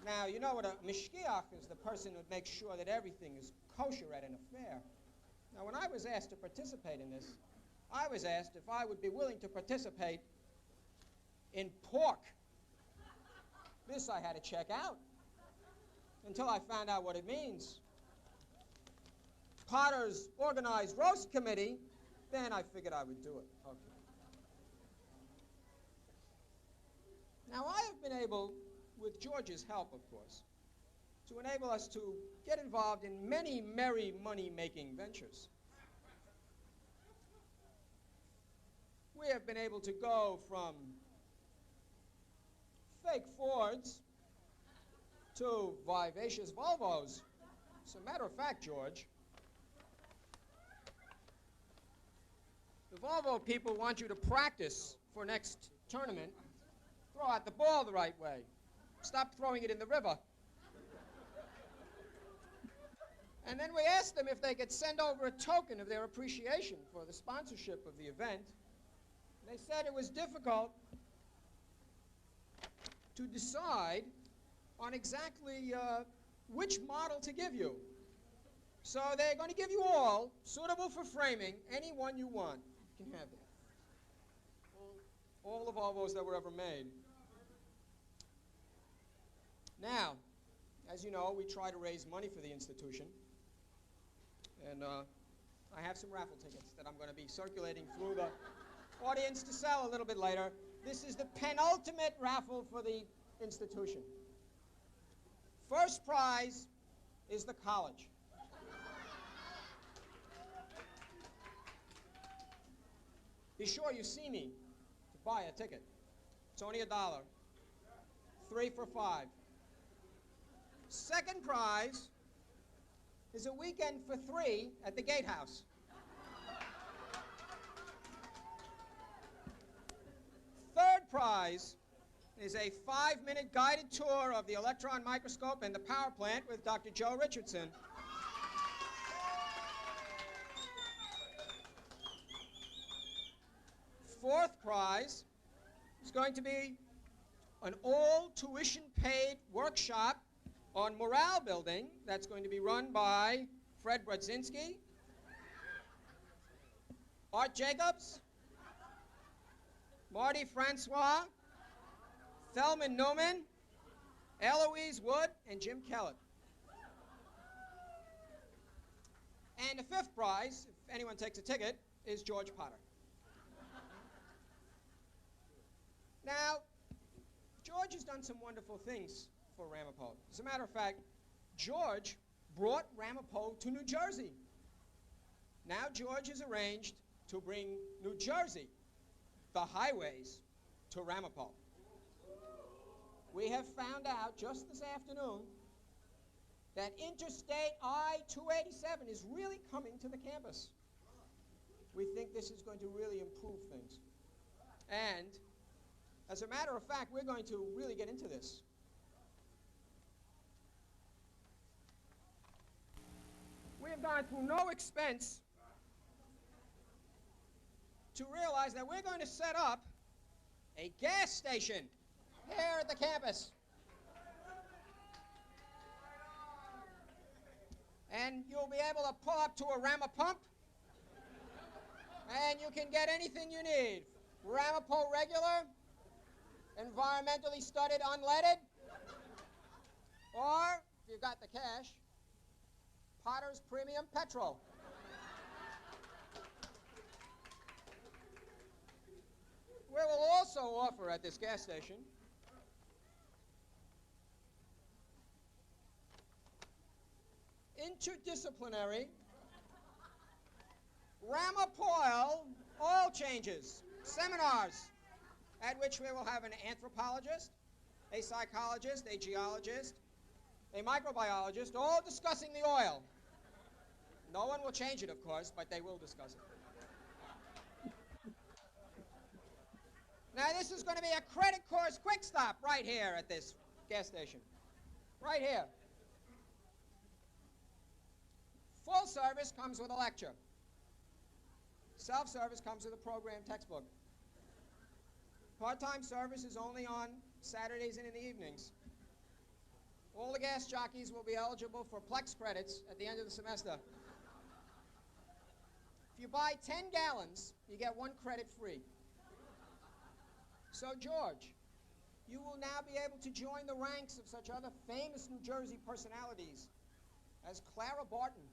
Now, you know what a mishkiach is, the person who makes sure that everything is kosher at an affair. Now, when I was asked to participate in this, I was asked if I would be willing to participate in pork. This I had to check out until I found out what it means. Potter's organized roast committee, then I figured I would do it. Okay. Now, I have been able, with George's help, of course, to enable us to get involved in many merry money-making ventures. We have been able to go from fake Fords to vivacious Volvos. As a matter of fact, George, the Volvo people want you to practice for next tournament. Throw out the ball the right way. Stop throwing it in the river. And then we asked them if they could send over a token of their appreciation for the sponsorship of the event. They said it was difficult to decide on exactly which model to give you. So they're going to give you all, suitable for framing, any one you want. You can have that. All the Volvos that were ever made. Now, as you know, we try to raise money for the institution. And I have some raffle tickets that I'm going to be circulating through the audience to sell a little bit later. This is the penultimate raffle for the institution. First prize is the college. Be sure you see me to buy a ticket. It's only $1. 3 for $5. Second prize is a weekend for 3 at the Gatehouse. Third prize is a 5-minute guided tour of the electron microscope and the power plant with Dr. Joe Richardson. Fourth prize is going to be an all tuition-paid workshop On morale building, that's going to be run by Fred Brodzinski, Art Jacobs, Marty Francois, Thelman Newman, Eloise Wood, and Jim Kellett. And the fifth prize, if anyone takes a ticket, is George Potter. Now, George has done some wonderful things for Ramapo. As a matter of fact, George brought Ramapo to New Jersey. Now George has arranged to bring New Jersey, the highways, to Ramapo. We have found out just this afternoon that Interstate I-287 is really coming to the campus. We think this is going to really improve things. And as a matter of fact, we're going to really get into this. We have gone through no expense to realize that we're going to set up a gas station here at the campus. And you'll be able to pull up to a Ramapump, and you can get anything you need. Ramapo regular, environmentally studied unleaded, or, if you've got the cash, Potter's Premium Petrol. We will also offer at this gas station interdisciplinary Ramapo oil changes, seminars, at which we will have an anthropologist, a psychologist, a geologist, a microbiologist, all discussing the oil. No one will change it, of course, but they will discuss it. Now, this is going to be a credit course quick stop right here at this gas station. Right here. Full service comes with a lecture. Self-service comes with a program textbook. Part-time service is only on Saturdays and in the evenings. All the gas jockeys will be eligible for Plex credits at the end of the semester. If you buy 10 gallons, you get 1 credit free. So, George, you will now be able to join the ranks of such other famous New Jersey personalities as Clara Barton,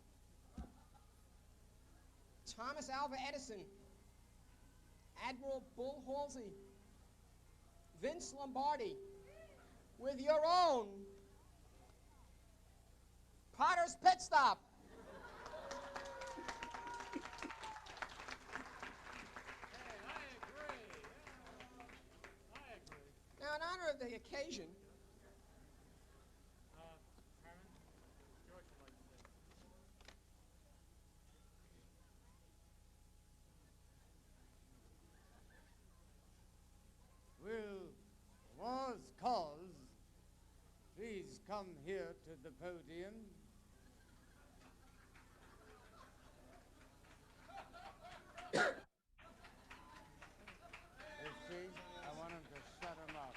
Thomas Alva Edison, Admiral Bull Halsey, Vince Lombardi, with your own Potter's Pit Stop. Now, in honor of the occasion, will Roz Koss please come here to the podium? You see, I want him to shut him up.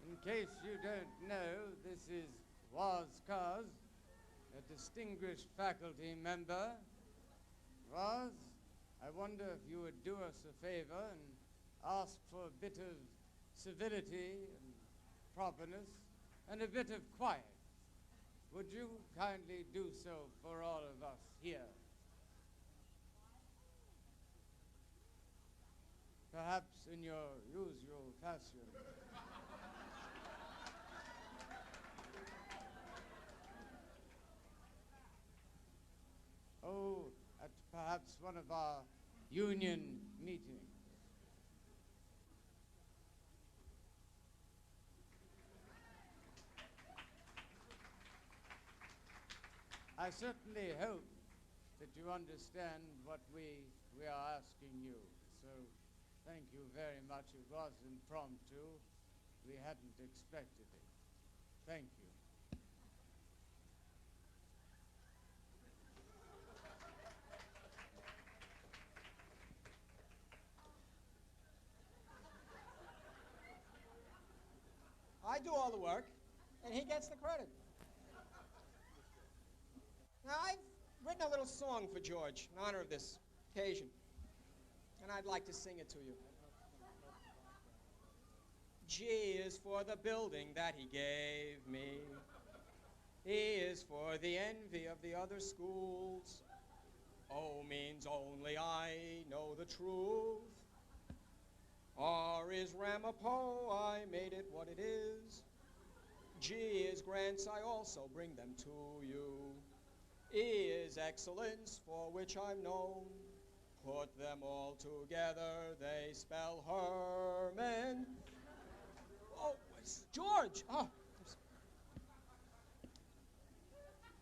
In case you don't know, this is Roz Koss, a distinguished faculty member. Roz, I wonder if you would do us a favor and ask for a bit of civility and properness and a bit of quiet. Would you kindly do so for all of us here? Perhaps in your usual fashion. Oh, at perhaps one of our union meetings. I certainly hope that you understand what we are asking you. So thank you very much. It was impromptu. We hadn't expected it. Thank you. I do all the work, and he gets the credit. Now, I've written a little song for George in honor of this occasion, and I'd like to sing it to you. G is for the building that he gave me. E is for the envy of the other schools. O means only I know the truth. R is Ramapo, I made it what it is. G is grants, I also bring them to you. E is excellence, for which I'm known. Put them all together, they spell Herman. Oh, it's George. Oh,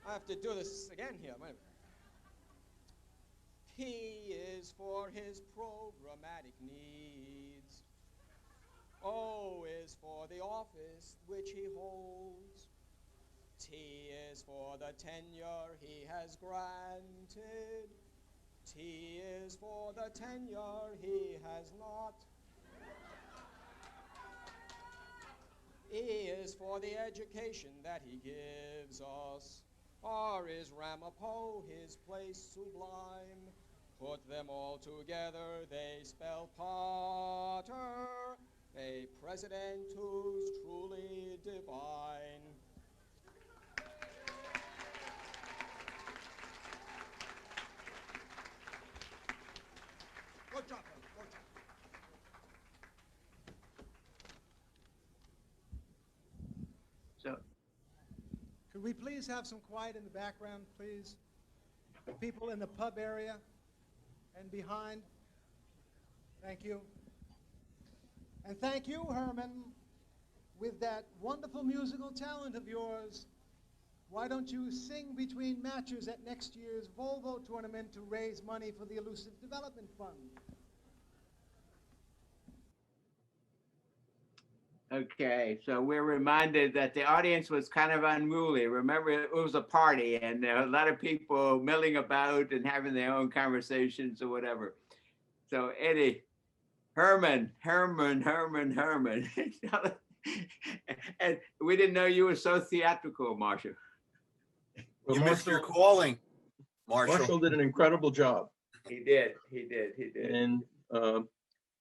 I have to do this again here. Wait a minute. P is for his programmatic needs. O is for the office which he holds. T is for the tenure he has granted. T is for the tenure he has not. E is for the education that he gives us. R is Ramapo, his place sublime. Put them all together, they spell Potter, a president who's truly divine. Good job, good job. So, Could we please have some quiet in the background, please? People in the pub area and behind. Thank you. And thank you, Herman, with that wonderful musical talent of yours. Why don't you sing between matches at next year's Volvo tournament to raise money for the Elusive Development Fund? okay, so we're reminded that the audience was kind of unruly. Remember, it was a party and there were a lot of people milling about and having their own conversations or whatever. So Eddie, Herman. And we didn't know you were so theatrical, Marshall. Well, You missed your calling, Marshall. Marshall did an incredible job. He did. And,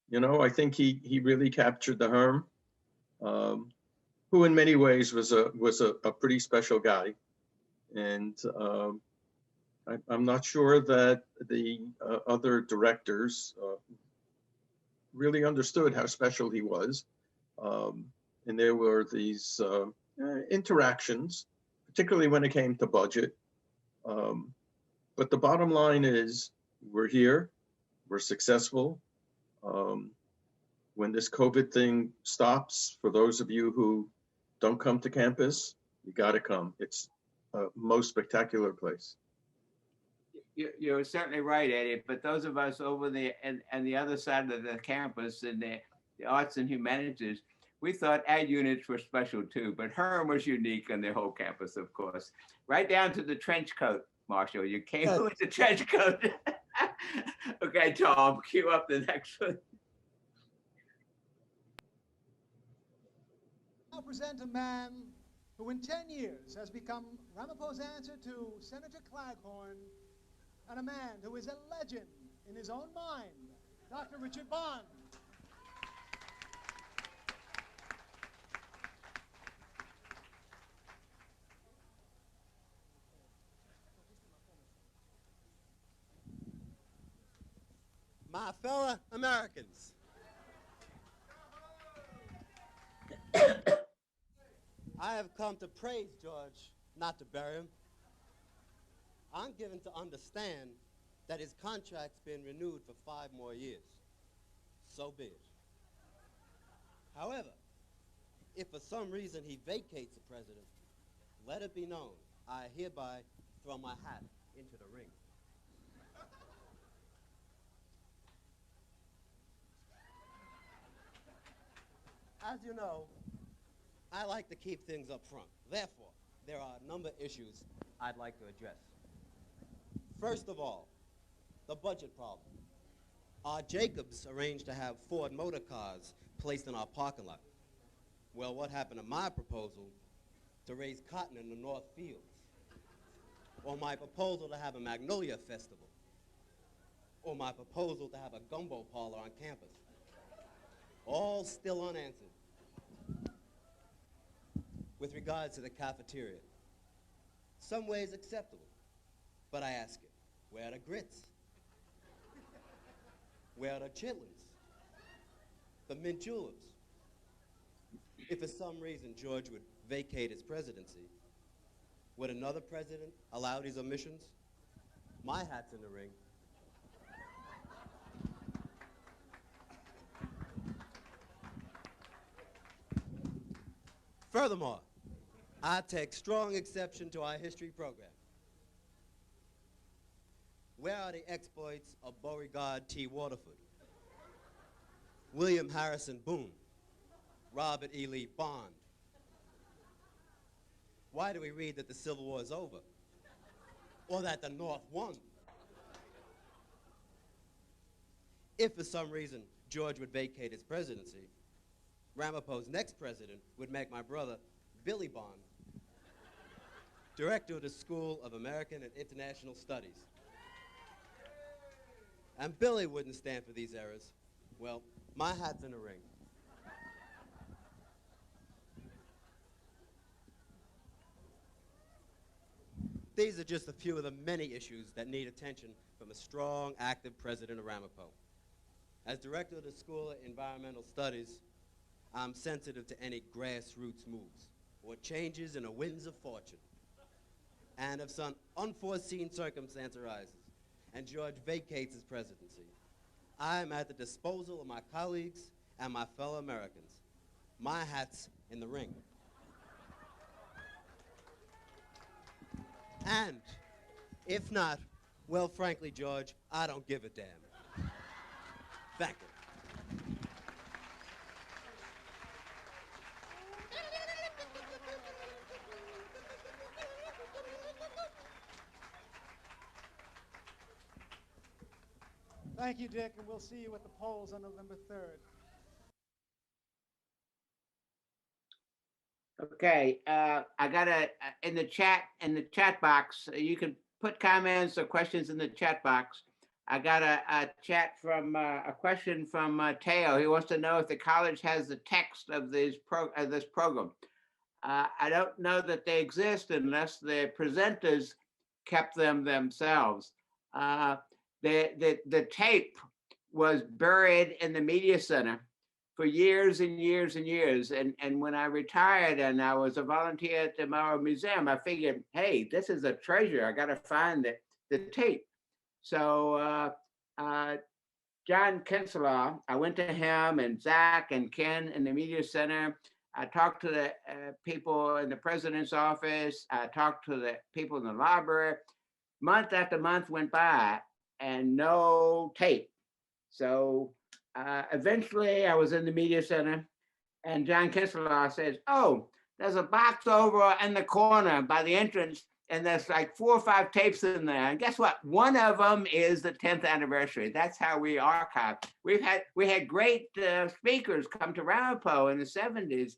you know, I think he really captured the Herm, who in many ways was a pretty special guy. And I'm not sure that the other directors really understood how special he was. And there were these interactions, particularly when it came to budget. But the bottom line is we're here, we're successful. When this COVID thing stops, for those of you who don't come to campus, you got to come. It's a most spectacular place. You're certainly right, Eddie, but those of us over the and the other side of the campus in the arts and humanities, we thought our units were special too, but Herm was unique on the whole campus, of course. Right down to the trench coat, Marshall. You came with the trench coat. Okay, Tom, cue up the next one. I'll present a man who in 10 years has become Ramapo's answer to Senator Claghorn, and a man who is a legend in his own mind, Dr. Richard Bond. My fellow Americans, I have come to praise George, not to bury him. I'm given to understand that his contract's been renewed for 5 more years. So be it. However, if for some reason he vacates the president, let it be known I hereby throw my hat into the ring. As you know, I like to keep things up front. Therefore, there are a number of issues I'd like to address. First of all, the budget problem. Our Jacobs arranged to have Ford motor cars placed in our parking lot. Well, what happened to my proposal to raise cotton in the North Fields? Or my proposal to have a Magnolia Festival? Or my proposal to have a gumbo parlor on campus? All still unanswered. With regards to the cafeteria, some ways acceptable, but I ask you, where are the grits? Where are the chitlins? The mint juleps? If for some reason George would vacate his presidency, would another president allow these omissions? My hat's in the ring. Furthermore, I take strong exception to our history program. Where are the exploits of Beauregard T. Waterford, William Harrison Boone, Robert E. Lee Bond? Why do we read that the Civil War is over, or that the North won? If for some reason George would vacate his presidency, Ramapo's next president would make my brother, Billy Bond, director of the School of American and International Studies. And Billy wouldn't stand for these errors. Well, my hat's in the ring. These are just a few of the many issues that need attention from a strong, active president of Ramapo. As director of the School of Environmental Studies, I'm sensitive to any grassroots moves or changes in the winds of fortune. And if some unforeseen circumstance arises and George vacates his presidency, I'm at the disposal of my colleagues and my fellow Americans. My hat's in the ring. And if not, well, frankly, George, I don't give a damn. Thank you. Thank you, Dick, and we'll see you at the polls on November 3rd. Okay, I got in the chat box, you can put comments or questions in the chat box. I got a question from Teo. He wants to know if the college has the text of this program. I don't know that they exist unless the presenters kept them themselves. The tape was buried in the media center for years and years and years. And when I retired and I was a volunteer at the Mauer Museum, I figured, hey, this is a treasure. I got to find the tape. So John Kinselaw, I went to him and Zach and Ken in the media center. I talked to the people in the president's office. I talked to the people in the library. Month after month went by and no tape. So eventually I was in the media center and John Kinselaw says, oh, there's a box over in the corner by the entrance and there's like 4 or 5 tapes in there. And guess what? One of them is the 10th anniversary. That's how we archive. We had great speakers come to Ramapo in the 70s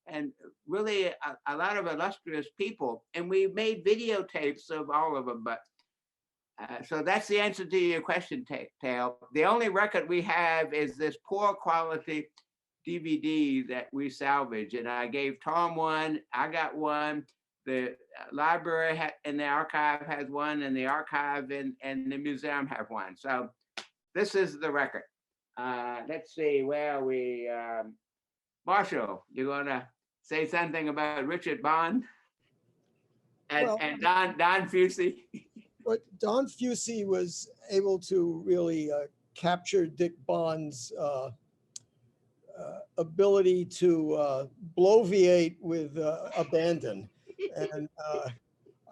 and really a lot of illustrious people. And we made videotapes of all of them, but so that's the answer to your question, Tale. The only record we have is this poor quality DVD that we salvaged. And I gave Tom one, I got one. The library and the archive has one, and the archive and the museum have one. So this is the record. Let's see, where are we? Marshall, you gonna say something about Richard Bond and Don Fucci? But Don Fucci was able to really capture Dick Bond's ability to bloviate with abandon. And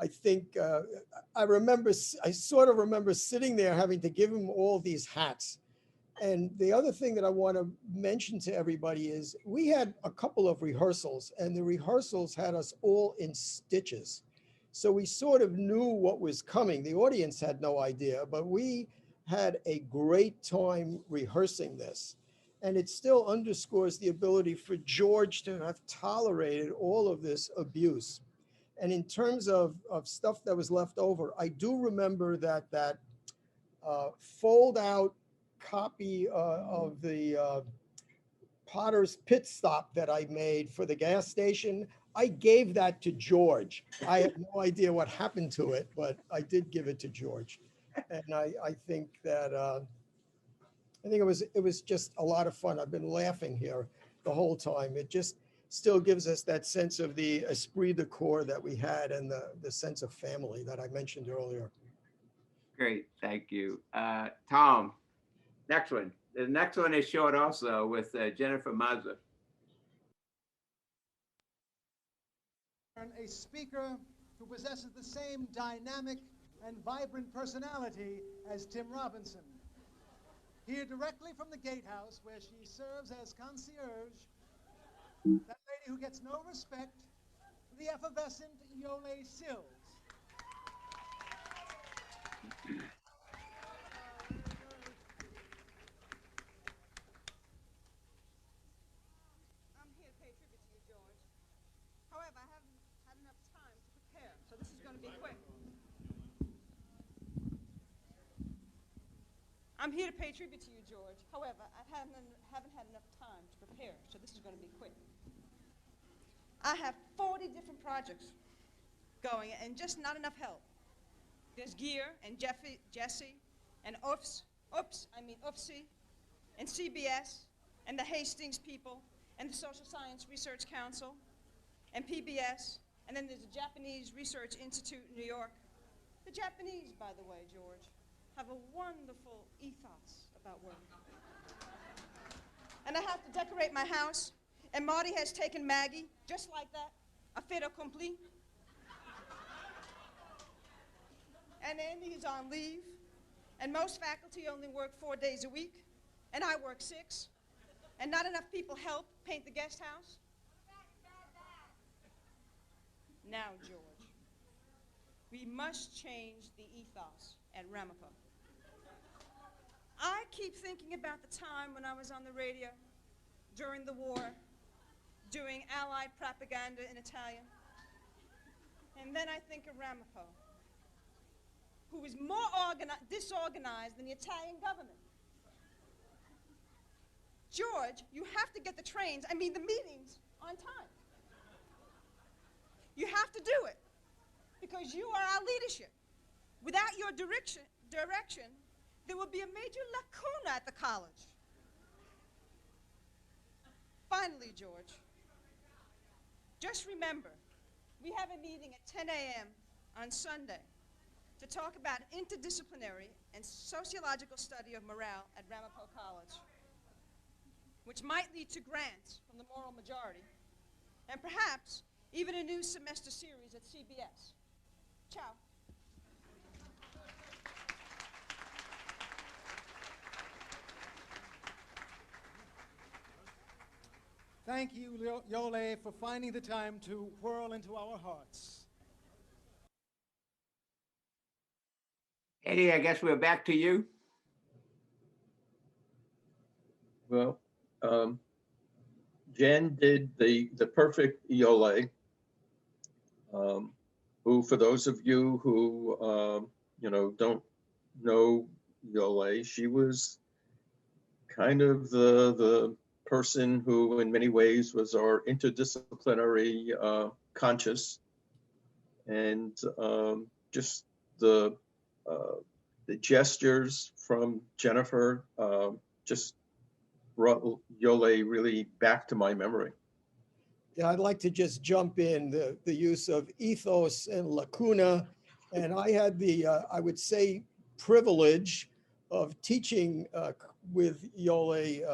I think I sort of remember sitting there having to give him all these hats. And the other thing that I want to mention to everybody is we had a couple of rehearsals and the rehearsals had us all in stitches. So we sort of knew what was coming. The audience had no idea, but we had a great time rehearsing this. And it still underscores the ability for George to have tolerated all of this abuse. And in terms of stuff that was left over, I do remember that fold out copy of the Potter's Pit Stop that I made for the gas station. I gave that to George. I have no idea what happened to it, but I did give it to George. And I think that it was just a lot of fun. I've been laughing here the whole time. It just still gives us that sense of the esprit de corps that we had and the sense of family that I mentioned earlier. Great, thank you. Tom, next one. The next one is short also with Jennifer Mazza. A speaker who possesses the same dynamic and vibrant personality as Tim Robinson. Here directly from the gatehouse where she serves as concierge, that lady who gets no respect, the effervescent Yole Sills. I'm here to pay tribute to you, George. However, I haven't had enough time to prepare, so this is going to be quick. I'm here to pay tribute to you, George. However, I haven't had enough time to prepare, so this is going to be quick. I have 40 different projects going and just not enough help. There's Gear and Jesse and Ufsi and CBS and the Hastings people and the Social Science Research Council and PBS, and then there's the Japanese Research Institute in New York. The Japanese, by the way, George, have a wonderful ethos about work. And I have to decorate my house, and Marty has taken Maggie, just like that, a fait accompli. And Andy is on leave, and most faculty only work 4 days a week, and I work 6, and not enough people help paint the guest house. Now, George, we must change the ethos at Ramapo. I keep thinking about the time when I was on the radio during the war, doing Allied propaganda in Italian. And then I think of Ramapo, who is more disorganized than the Italian government. George, you have to get the meetings on time. You have to do it, because you are our leadership. Without your direction, there will be a major lacuna at the college. Finally, George, just remember, we have a meeting at 10 a.m. on Sunday to talk about interdisciplinary and sociological study of morale at Ramapo College, which might lead to grants from the moral majority, and perhaps even a new semester series at CBS. Ciao. Thank you, Yole, for finding the time to whirl into our hearts. Eddie, I guess we're back to you. Well, Jen did the perfect Yole, who, for those of you who don't know Yole, she was kind of the person who in many ways was our interdisciplinary conscious, and just the gestures from Jennifer just brought Yole really back to my memory. Yeah, I'd like to just jump in the use of ethos and lacuna. And I had the, I would say, privilege of teaching with Yole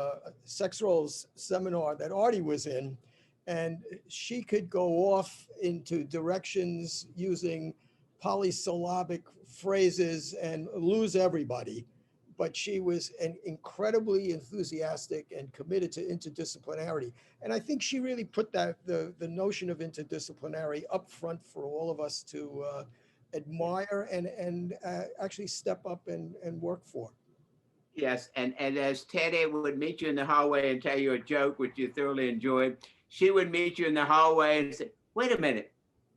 sex roles seminar that Artie was in. And she could go off into directions using polysyllabic phrases and lose everybody. But she was an incredibly enthusiastic and committed to interdisciplinarity. And I think she really put that the notion of interdisciplinary up front for all of us to admire and actually step up and work for. Yes, and as Teddy would meet you in the hallway and tell you a joke, which you thoroughly enjoyed, she would meet you in the hallway and say, wait a minute,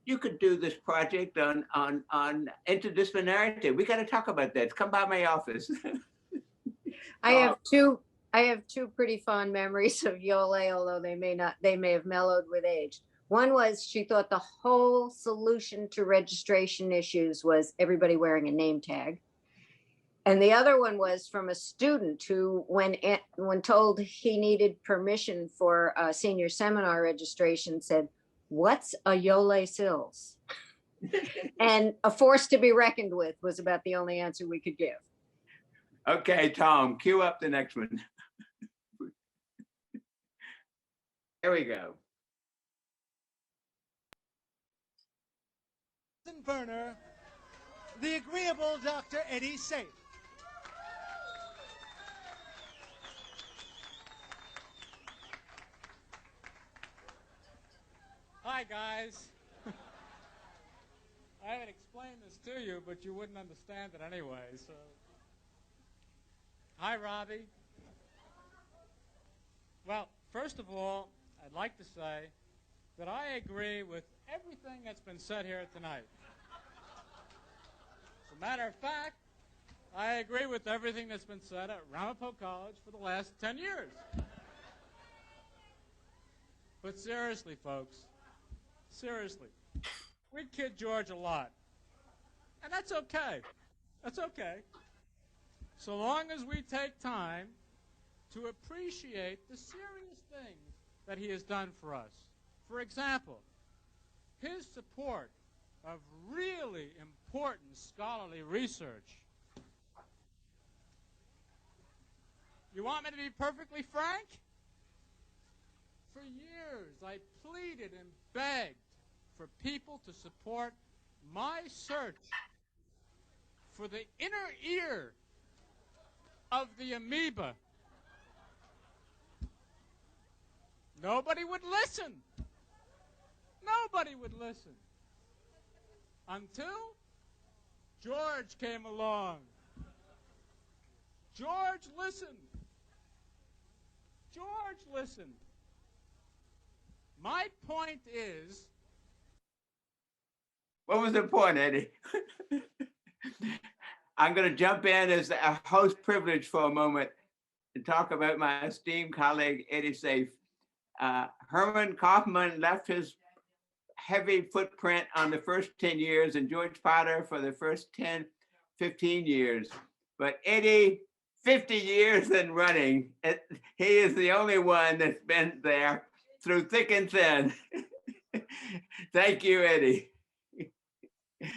you could do this project on interdisciplinarity. We got to talk about that. Come by my office. I have two pretty fond memories of Yole, although they may have mellowed with age. One was she thought the whole solution to registration issues was everybody wearing a name tag. And the other one was from a student who, when told he needed permission for a senior seminar registration, said, "What's a Yole Sills?" And a force to be reckoned with was about the only answer we could give. Okay, Tom, cue up the next one. There we go. Werner, the agreeable Dr. Eddie Saiff. Hi, guys. I haven't explained this to you, but you wouldn't understand it anyway, so. Hi, Robbie. Well, first of all, I'd like to say that I agree with everything that's been said here tonight. As a matter of fact, I agree with everything that's been said at Ramapo College for the last 10 years. But seriously, folks, seriously, we kid George a lot. And that's okay. That's okay. So long as we take time to appreciate the serious things that he has done for us. For example, his support of really important scholarly research. You want me to be perfectly frank? For years, I pleaded and begged for people to support my search for the inner ear of the amoeba. Nobody would listen. Nobody would listen. Until George came along. George listened. George listened. My point is... What was the point, Eddie? I'm going to jump in as a host privilege for a moment and talk about my esteemed colleague, Eddie Saiff. Herman Kaufman left his heavy footprint on the first 10 years and George Potter for the first 10, 15 years. But Eddie, 50 years and running, he is the only one that's been there through thick and thin. Thank you, Eddie. That's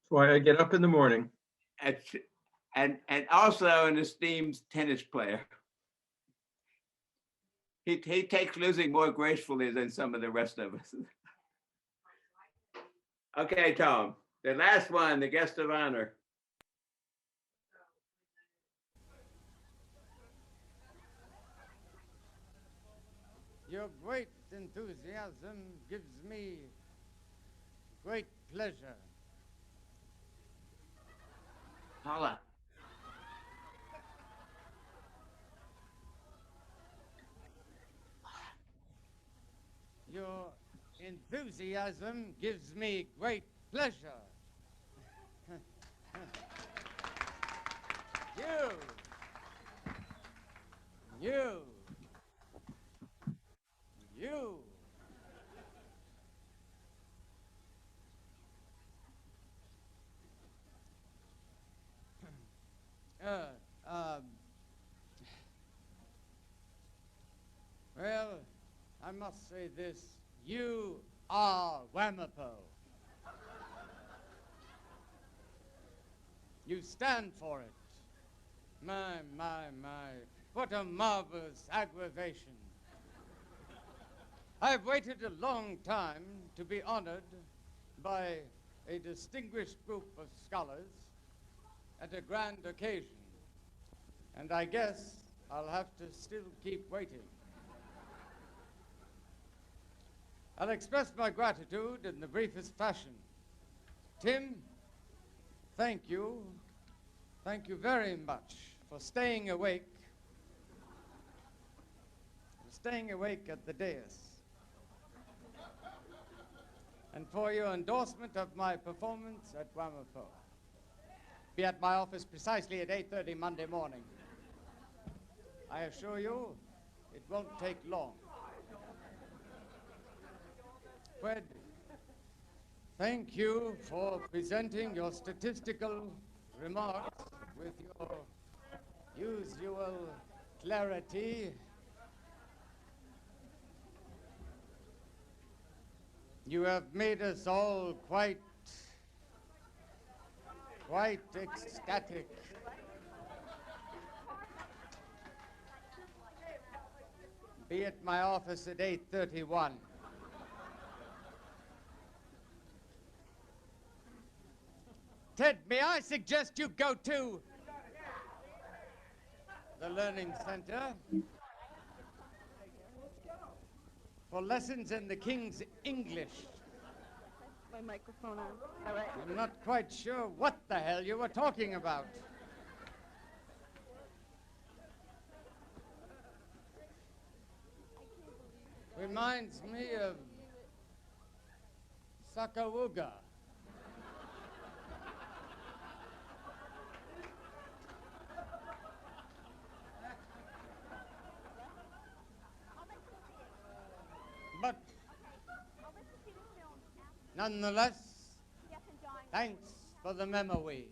why I get up in the morning. And also an esteemed tennis player. He takes losing more gracefully than some of the rest of us. Okay, Tom, the last one, the guest of honor. Your great enthusiasm gives me great pleasure. Holla. Your enthusiasm gives me great pleasure. You. Well, I must say this. You are Ramapo. You stand for it. My. What a marvelous aggravation. I've waited a long time to be honored by a distinguished group of scholars at a grand occasion. And I guess I'll have to still keep waiting. I'll express my gratitude in the briefest fashion. Tim, thank you. Thank you very much for staying awake at the dais, and for your endorsement of my performance at Ramapo. Be at my office precisely at 8:30 Monday morning. I assure you, it won't take long. Fred, thank you for presenting your statistical remarks with your usual clarity. You have made us all quite ecstatic. Be at my office at 8:31. Ted, may I suggest you go to the Learning Center for lessons in the King's English. My microphone on. All right. I'm not quite sure what the hell you were talking about. Reminds me of Sakawuga. But nonetheless, thanks for the memory.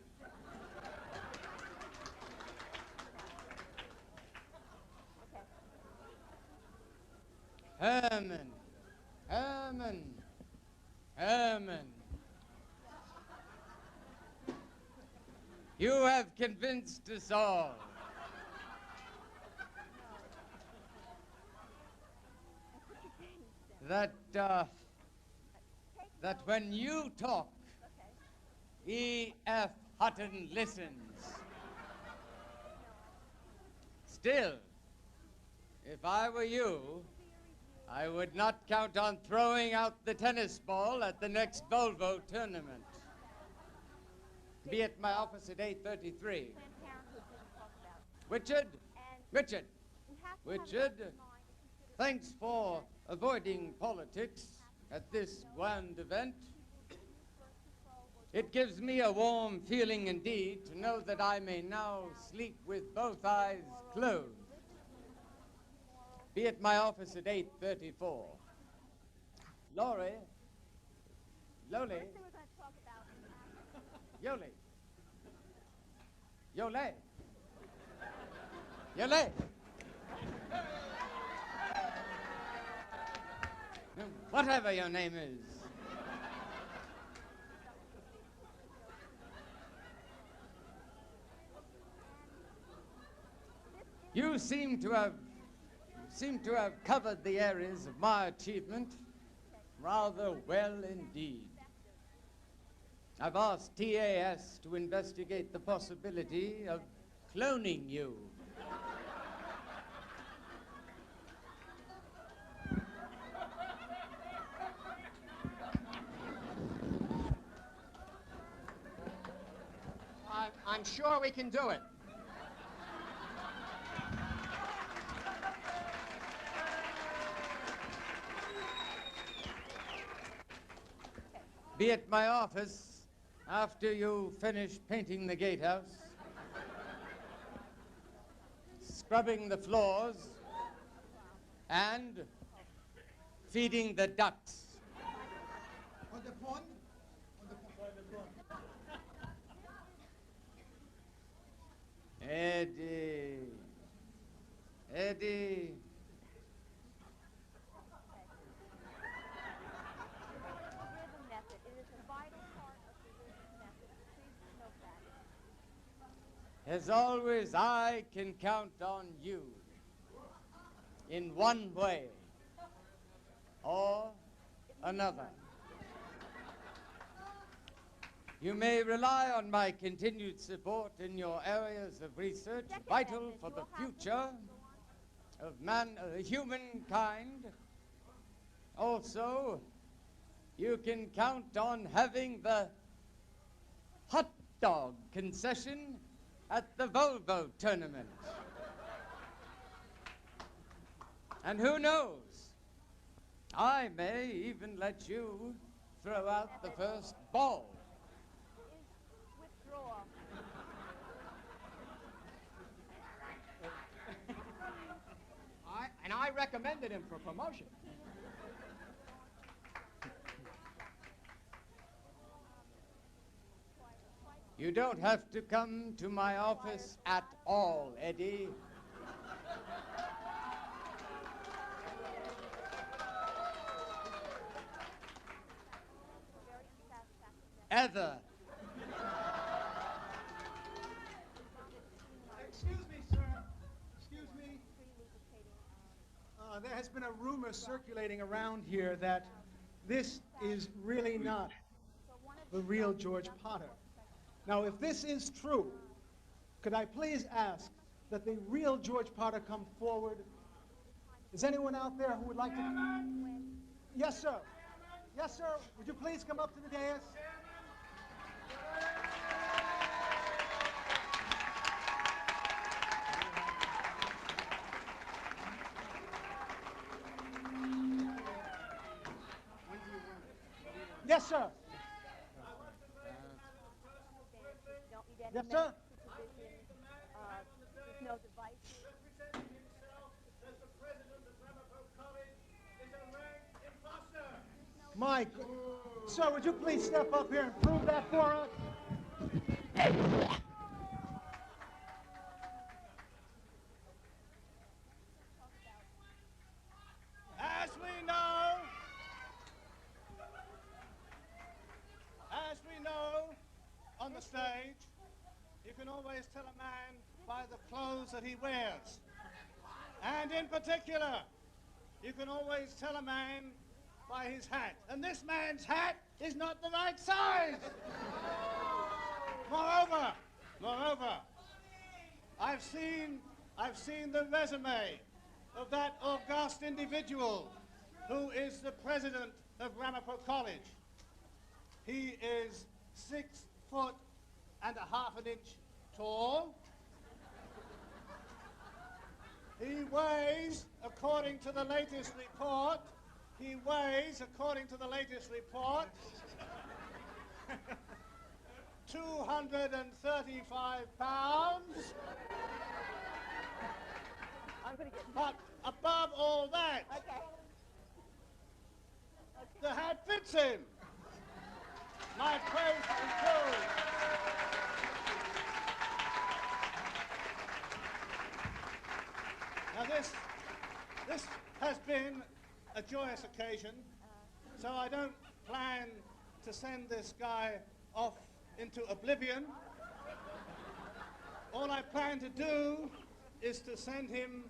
Herman, Herman, Herman. You have convinced us all that when you talk, E.F. Hutton listens. Still, if I were you, I would not count on throwing out the tennis ball at the next Volvo tournament. Be at my office at 8:33. Richard, thanks for avoiding politics at this grand event. It gives me a warm feeling indeed to know that I may now sleep with both eyes closed. Be at my office at 8:34. Lole, Yole, whatever your name is. You seem to have covered the areas of my achievement rather well indeed. I've asked TAS to investigate the possibility of cloning you. I'm sure we can do it. Be at my office after you finish painting the gatehouse, scrubbing the floors, and feeding the ducks. On the pond? Eddie. As always, I can count on you in one way or another. You may rely on my continued support in your areas of research vital for the future of humankind. Also, you can count on having the hot dog concession at the Volvo tournament. And who knows, I may even let you throw out the first ball. Withdraw. I recommended him for promotion. You don't have to come to my office at all, Eddie. Ever. Excuse me, sir. Excuse me. There has been a rumor circulating around here that this is really not the real George Potter. Now, if this is true, could I please ask that the real George Potter come forward? Is anyone out there who would like to? Yes, sir. Yes, sir. Would you please come up to the dais? Yes, sir. Yes, sir. There's no device. Mike, sir, would you please step up here and prove that for us? As we know, on the stage, you can always tell a man by the clothes that he wears. And in particular, you can always tell a man by his hat. And this man's hat is not the right size. Moreover, I've seen the resume of that august individual who is the president of Ramapo College. He is 6 foot and a half an inch tall. He weighs, according to the latest report, 235 pounds. But above all that, the hat fits him. My praise is due. Now this has been a joyous occasion, so I don't plan to send this guy off into oblivion. All I plan to do is to send him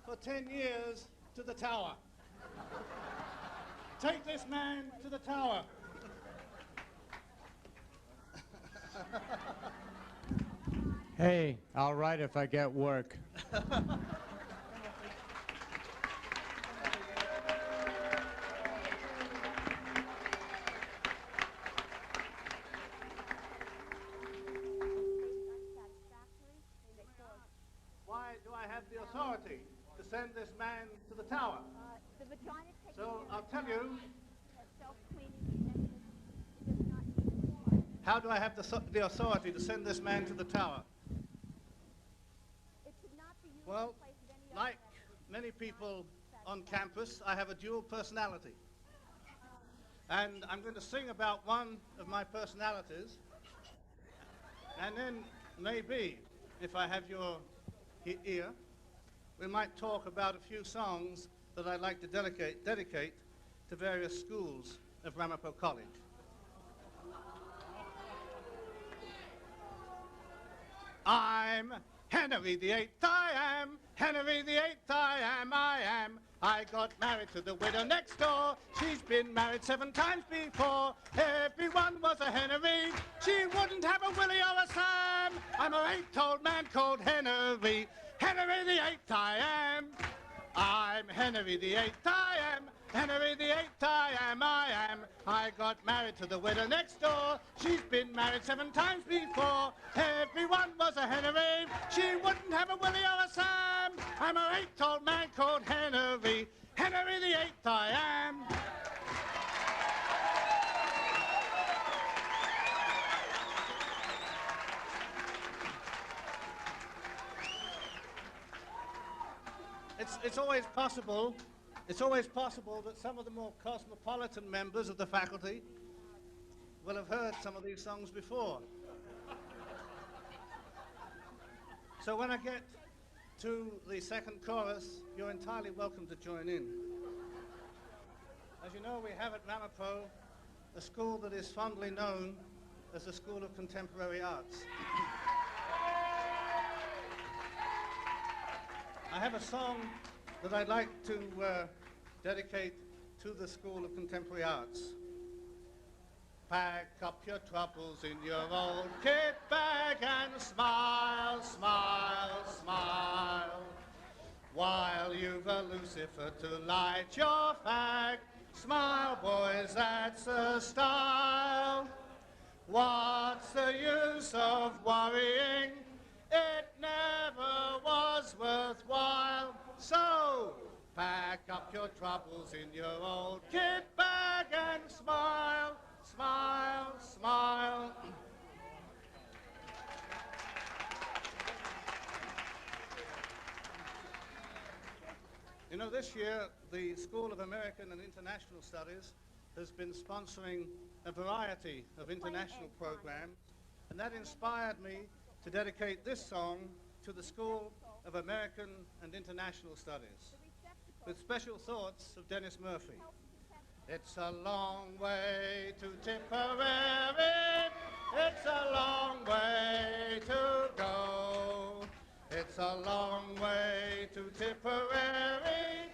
for 10 years to the tower. Take this man to the tower. Hey, I'll write if I get work. Why do I have the authority to send this man to the tower? So I'll tell you. How do I have the authority to send this man to the tower? Well, like many people on campus, I have a dual personality. And I'm going to sing about one of my personalities. And then maybe, if I have your ear, we might talk about a few songs that I'd like to dedicate to various schools of Ramapo College. I'm Henry VIII, I am. Henry VIII, I am. I got married to the widow next door. She's been married 7 times before. Everyone was a Henry. She wouldn't have a Willie or a Sam. I'm a 8-old man called Henry. Henry VIII, I am. I'm Henry VIII, I am. Henry VIII, I am. I got married to the widow next door. She's been married 7 times before. Everyone was a Henry. didn't have a Willie or a Sam. I'm a 8-old man called Henry. Henry the 8th I am. It's always possible that some of the more cosmopolitan members of the faculty will have heard some of these songs before. So when I get to the second chorus, you're entirely welcome to join in. As you know, we have at Ramapo a school that is fondly known as the School of Contemporary Arts. I have a song that I'd like to dedicate to the School of Contemporary Arts. Pack up your troubles in your old kit bag and smile, smile, smile. While you've a Lucifer to light your fag, smile, boys, that's the style. What's the use of worrying? It never was worthwhile. So, pack up your troubles in your old kit bag and smile, smile, smile. You know, this year, the School of American and International Studies has been sponsoring a variety of international programs, and that inspired me to dedicate this song to the School of American and International Studies, with special thoughts of Dennis Murphy. It's a long way to Tipperary, it's a long way to go. It's a long way to Tipperary,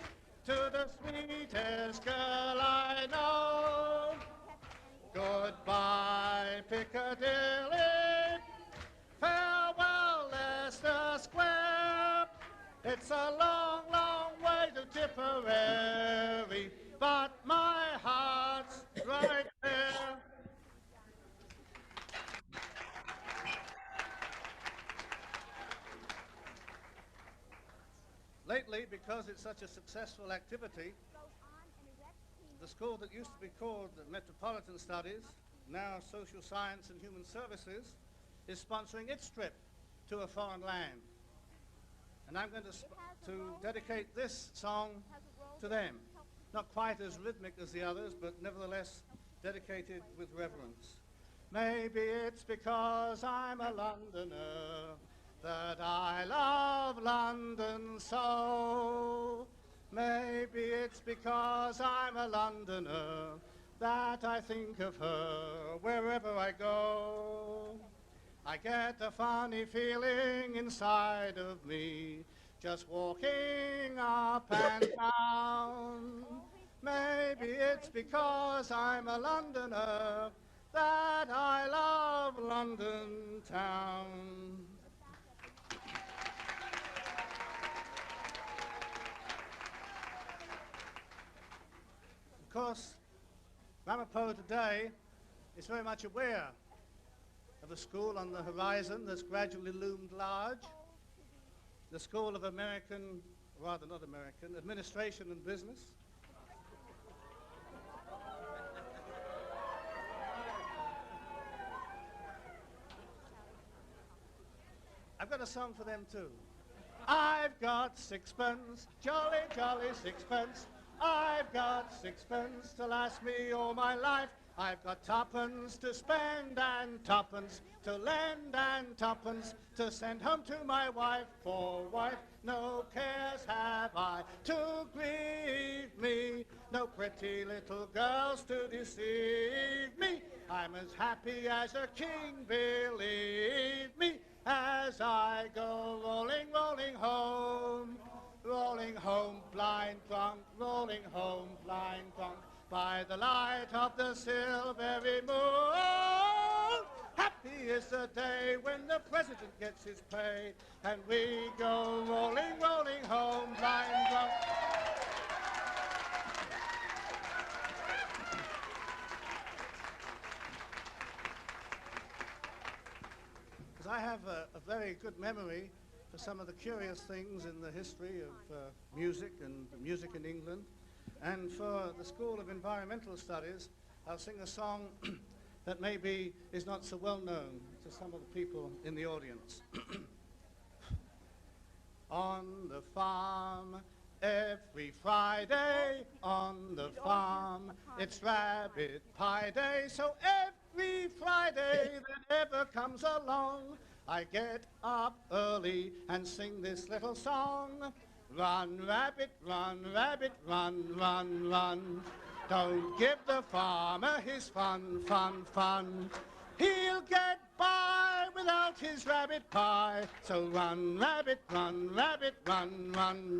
to the sweetest girl I know. Goodbye, Piccadilly, farewell, Leicester Square. It's a long, long way to Tipperary, but my heart's right there. Lately, because it's such a successful activity, the school that used to be called Metropolitan Studies, now Social Science and Human Services, is sponsoring its trip to a foreign land. And I'm going to dedicate this song to them. Not quite as rhythmic as the others, but nevertheless dedicated with reverence. Maybe it's because I'm a Londoner that I love London so. Maybe it's because I'm a Londoner that I think of her wherever I go. I get a funny feeling inside of me just walking up and down. Maybe it's because I'm a Londoner that I love London town. Of course, Ramapo today is very much aware of a school on the horizon that's gradually loomed large, the School of American, rather not American, Administration and Business. I've got a song for them too. I've got sixpence, jolly, jolly sixpence. I've got sixpence to last me all my life. I've got tuppence to spend and tuppence to lend and tuppence to send home to my wife. For wife, no cares have I to grieve me, no pretty little girls to deceive me. I'm as happy as a king, believe me, as I go rolling, rolling home. Rolling home blind drunk, rolling home blind drunk, by the light of the silvery moon. Happy is the day when the president gets his pay, and we go rolling, rolling home blind drunk. Because I have a very good memory for some of the curious things in the history of music and music in England. And for the School of Environmental Studies, I'll sing a song that maybe is not so well known to some of the people in the audience. On the farm, every Friday, on the farm, it's rabbit pie day. So every Friday that ever comes along, I get up early and sing this little song. Run, rabbit, run, run, run, run. Don't give the farmer his fun, fun, fun. He'll get by without his rabbit pie. So run, rabbit, run, run,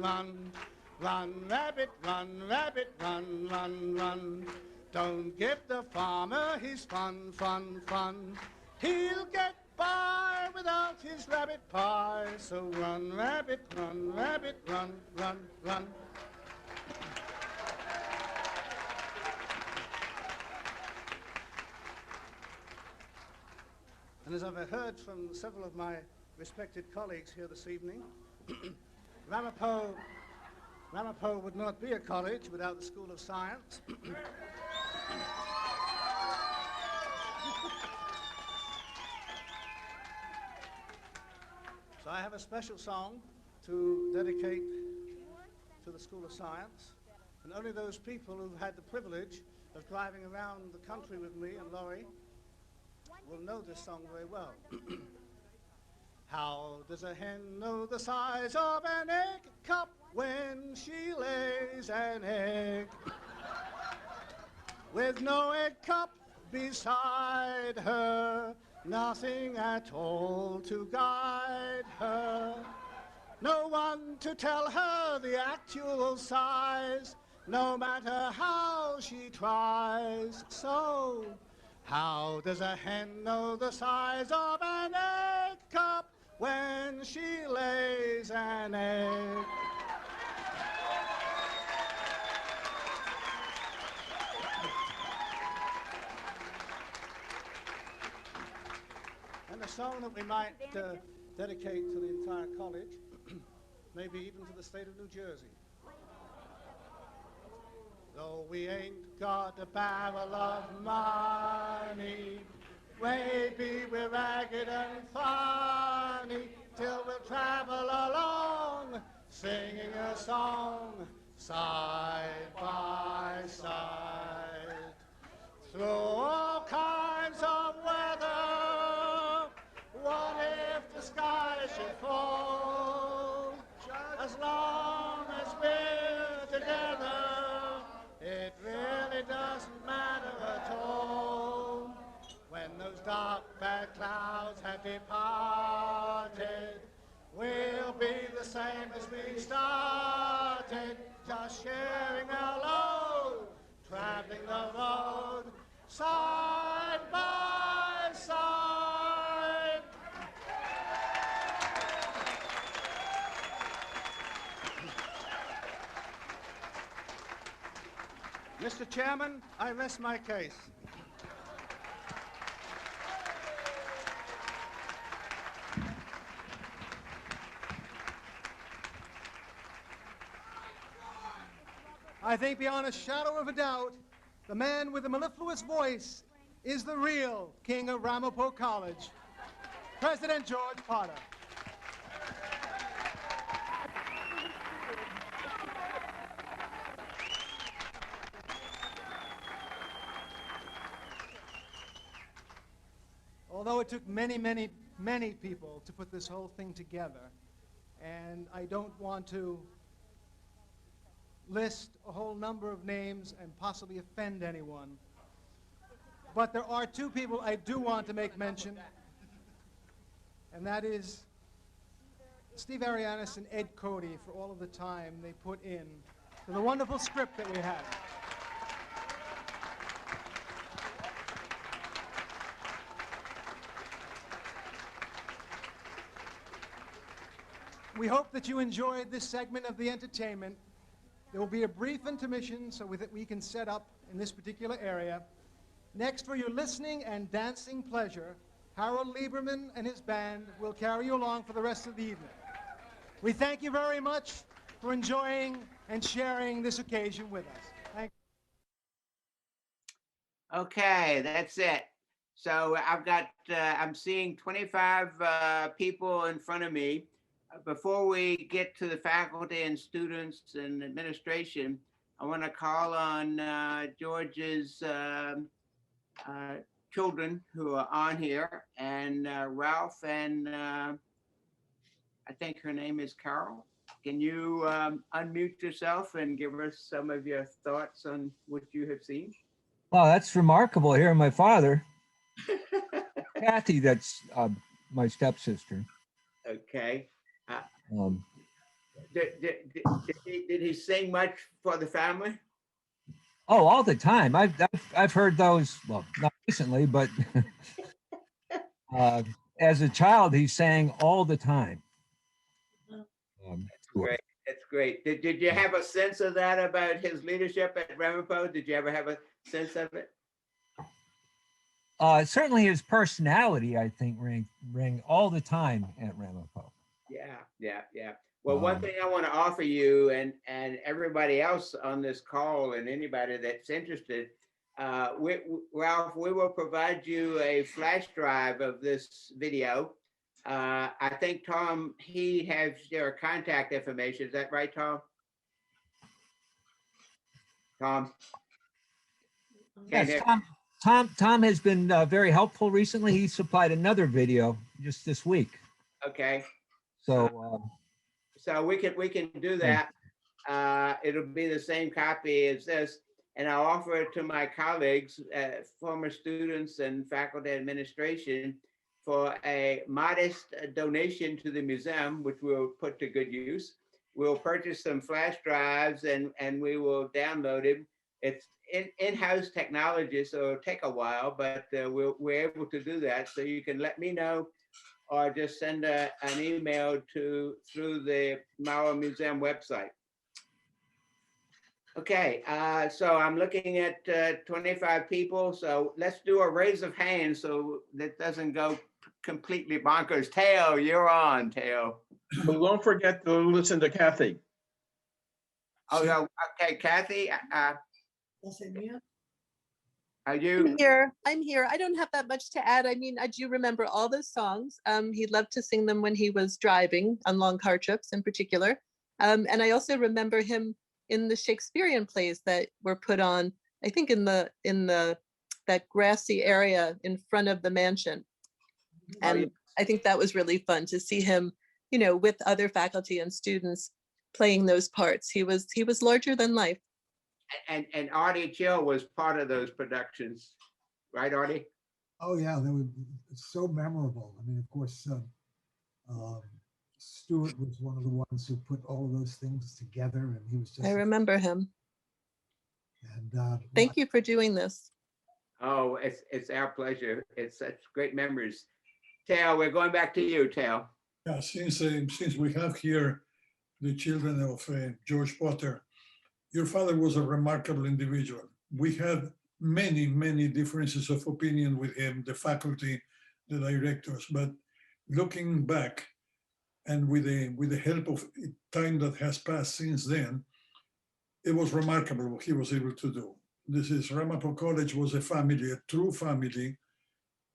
run. Run, rabbit, run, run, run. Don't give the farmer his fun, fun, fun. He'll get by without his rabbit pie. So run, rabbit, run, run, run. And as I've heard from several of my respected colleagues here this evening, Ramapo would not be a college without the School of Science. So I have a special song to dedicate to the School of Science, and only those people who've had the privilege of driving around the country with me and Laurie will know this song very well. How does a hen know the size of an egg cup when she lays an egg? With no egg cup beside her, nothing at all to guide her. No one to tell her the actual size, no matter how she tries. So, how does a hen know the size of an egg cup when she lays an egg? And a song that we might dedicate to the entire college, maybe even to the state of New Jersey. Though we ain't got a barrel of money, maybe we're ragged and funny, till we'll travel along, singing a song side by side. Through all kinds of weather, what if the sky should fall? As long as we're together, it really doesn't matter at all. When those dark bad clouds have departed, we'll be the same as we started, just sharing our load, traveling the road, side by side. Mr. Chairman, I rest my case. I think beyond a shadow of a doubt, the man with the mellifluous voice is the real king of Ramapo College, President George Potter. Although it took many, many, many people to put this whole thing together, and I don't want to list a whole number of names and possibly offend anyone, but there are two people I do want to make mention, and that is Steve Arianis and Ed Cody for all of the time they put in to the wonderful script that we had. We hope that you enjoyed this segment of the entertainment. There will be a brief intermission so that we can set up in this particular area. Next, for your listening and dancing pleasure, Harold Lieberman and his band will carry you along for the rest of the evening. We thank you very much for enjoying and sharing this occasion with us. Thank you. Okay, that's it. So I've got, I'm seeing 25 people in front of me. Before we get to the faculty and students and administration, I want to call on George's children who are on here, and Ralph, and I think her name is Carol. Can you unmute yourself and give us some of your thoughts on what you have seen? Wow, that's remarkable hearing my father. Kathy, that's my stepsister. Okay. Did he sing much for the family? Oh, all the time. I've heard those. Well, not recently, but as a child, he sang all the time. Great. That's great. Did you have a sense of that about his leadership at Ramapo? Did you ever have a sense of it? Certainly his personality, I think, rang all the time at Ramapo. Yeah. Well, one thing I want to offer you and everybody else on this call and anybody that's interested, Ralph, we will provide you a flash drive of this video. I think Tom, he has your contact information. Is that right, Tom? Tom? Yes, Tom has been very helpful recently. He supplied another video just this week. Okay. So we can do that. It'll be the same copy as this, and I'll offer it to my colleagues, former students and faculty administration, for a modest donation to the museum, which we'll put to good use. We'll purchase some flash drives and we will download it. It's in-house technology, so it'll take a while, but we're able to do that. So you can let me know, or just send an email through the Mauer Museum website. Okay, so I'm looking at 25 people. So let's do a raise of hands so that doesn't go completely bonkers. Teo, you're on, Teo. Well, don't forget to listen to Kathy. Oh, yeah, okay, Kathy. Are you I'm here. I don't have that much to add. I mean, I do remember all those songs. He loved to sing them when he was driving on long car trips in particular. And I also remember him in the Shakespearean plays that were put on, I think in that grassy area in front of the mansion. And I think that was really fun to see him, you know, with other faculty and students playing those parts. He was larger than life. And Artie Chill was part of those productions, right, Artie? Oh yeah, they were so memorable. I mean, of course, Stuart was one of the ones who put all of those things together, and he was just. I remember him. And thank you for doing this. Oh, it's our pleasure. It's such great memories. Tao, we're going back to you, Tao. Yeah, since we have here the children of George Potter, your father was a remarkable individual. We had many differences of opinion with him, the faculty, the directors, but looking back and with the help of time that has passed since then, it was remarkable what he was able to do. This is Ramapo College was a family, a true family,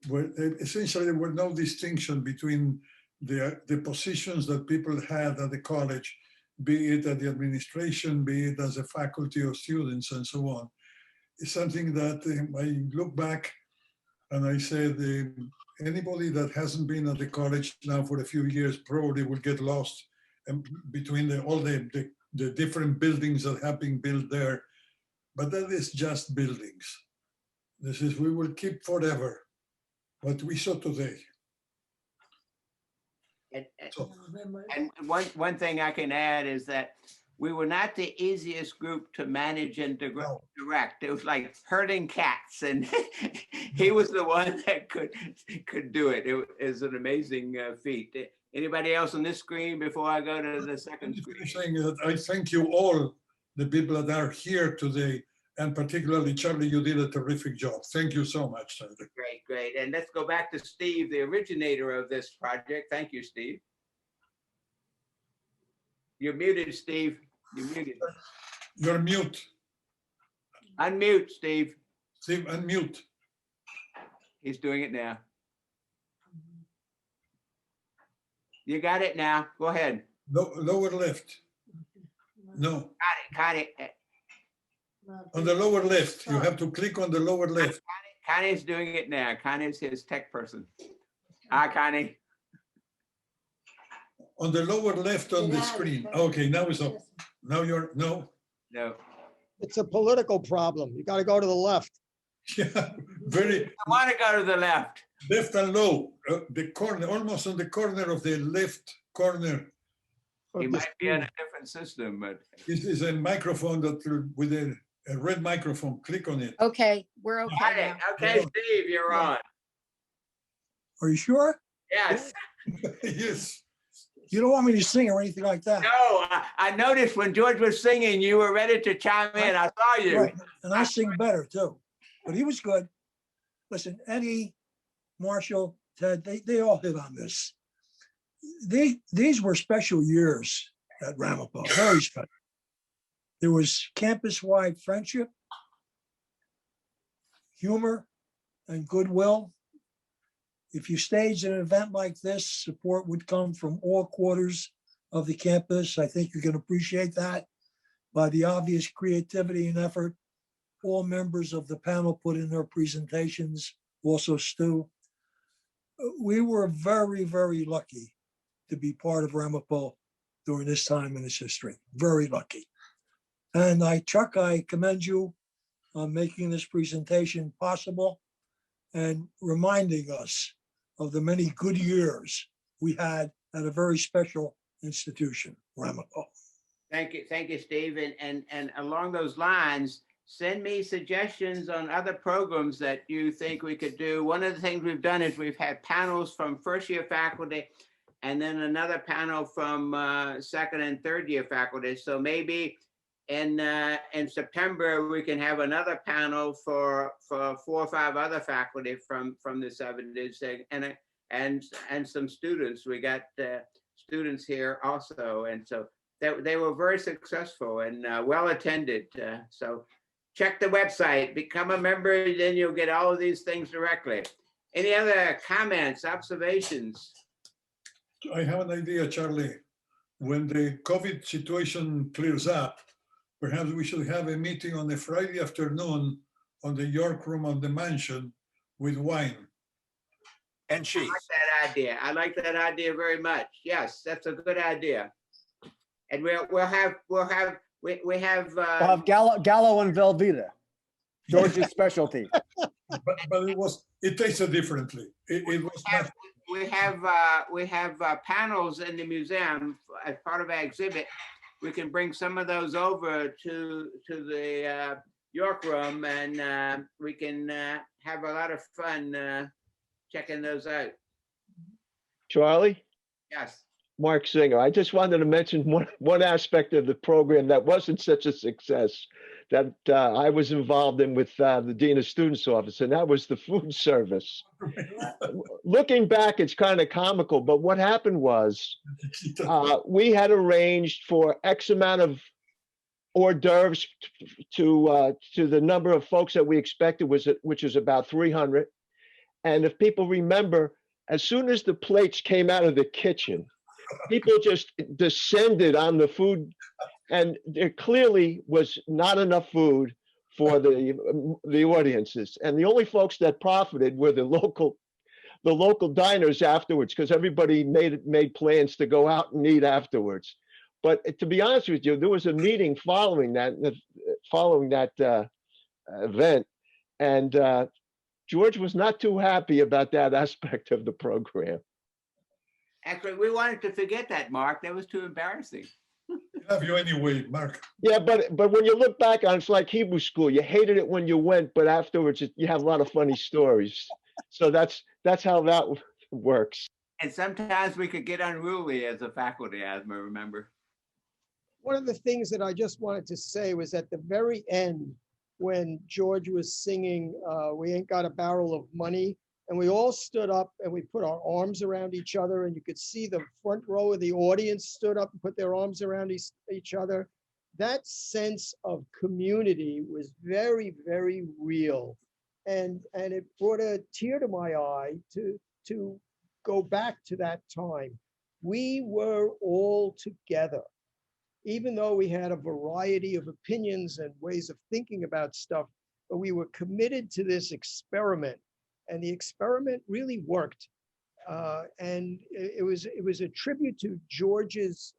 where essentially there were no distinction between the positions that people had at the college, be it at the administration, be it as a faculty or students and so on. It's something that I look back and I said, anybody that hasn't been at the college now for a few years probably will get lost between all the different buildings that have been built there. But that is just buildings. This is, we will keep forever what we saw today. And one thing I can add is that we were not the easiest group to manage and direct. It was like herding cats, and he was the one that could do it. It is an amazing feat. Anybody else on this screen before I go to the second screen? Saying that I thank you all, the people that are here today, and particularly Charlie, you did a terrific job. Thank you so much, Charlie. Great. And let's go back to Steve, the originator of this project. Thank you, Steve. You're muted, Steve. You're muted. You're mute. Unmute, Steve. Steve, unmute. He's doing it now. You got it now. Go ahead. Lower left. No. Got it. On the lower left. You have to click on the lower left. Connie's doing it now. Connie's his tech person. Hi, Connie. On the lower left on the screen. Okay, now it's up. Now you're, no. No. It's a political problem. You got to go to the left. Yeah, very. I want to go to the left. Left and low. The corner, almost on the corner of the left corner. He might be on a different system, but. This is a microphone that with a red microphone. Click on it. Okay, we're okay now. Okay, Steve, you're on. Are you sure? Yes. Yes. You don't want me to sing or anything like that? No, I noticed when George was singing, you were ready to chime in. I saw you. Right, and I sing better too. But he was good. Listen, Eddie, Marshall, Ted, they all hit on this. These were special years at Ramapo, very special. There was campus-wide friendship, humor, and goodwill. If you staged an event like this, support would come from all quarters of the campus. I think you can appreciate that by the obvious creativity and effort all members of the panel put in their presentations, also Stu. We were very, very lucky to be part of Ramapo during this time in its history, very lucky. And Chuck, I commend you on making this presentation possible and reminding us of the many good years we had at a very special institution, Ramapo. Thank you, Steve. And along those lines, send me suggestions on other programs that you think we could do. One of the things we've done is we've had panels from first year faculty and then another panel from second and third year faculty. So maybe in September, we can have another panel for 4 or 5 other faculty from the 70s and some students. We got students here also. And so they were very successful and well attended. So check the website, become a member, then you'll get all of these things directly. Any other comments, observations? I have an idea, Charlie. When the COVID situation clears up, perhaps we should have a meeting on a Friday afternoon on the York room of the mansion with wine. And cheese. I like that idea very much. Yes, that's a good idea. And we'll have Gallo and Velveeta, George's specialty. But it tasted differently. It was much. We have panels in the museum as part of our exhibit. We can bring some of those over to the York room, and we can have a lot of fun checking those out. Charlie? Yes. Mark Singer. I just wanted to mention one aspect of the program that wasn't such a success that I was involved in with the Dean of Students Office, and that was the food service. Looking back, it's kind of comical, but what happened was we had arranged for X amount of hors d'oeuvres to the number of folks that we expected, which was about 300. And if people remember, as soon as the plates came out of the kitchen, people just descended on the food, and there clearly was not enough food for the audiences. And the only folks that profited were the local diners afterwards, because everybody made plans to go out and eat afterwards. But to be honest with you, there was a meeting following that event, and George was not too happy about that aspect of the program. Actually, we wanted to forget that, Mark. That was too embarrassing. Have you anyway, Mark? Yeah, but when you look back on it, it's like Hebrew school. You hated it when you went, but afterwards you have a lot of funny stories. So that's how that works. And sometimes we could get unruly as a faculty, as I remember. One of the things that I just wanted to say was at the very end, when George was singing, "We Ain't Got a Barrel of Money," And we all stood up and we put our arms around each other, and you could see the front row of the audience stood up and put their arms around each other. That sense of community was very, very real. And it brought a tear to my eye to go back to that time. We were all together, even though we had a variety of opinions and ways of thinking about stuff, but we were committed to this experiment, and the experiment really worked. And it was a tribute to George's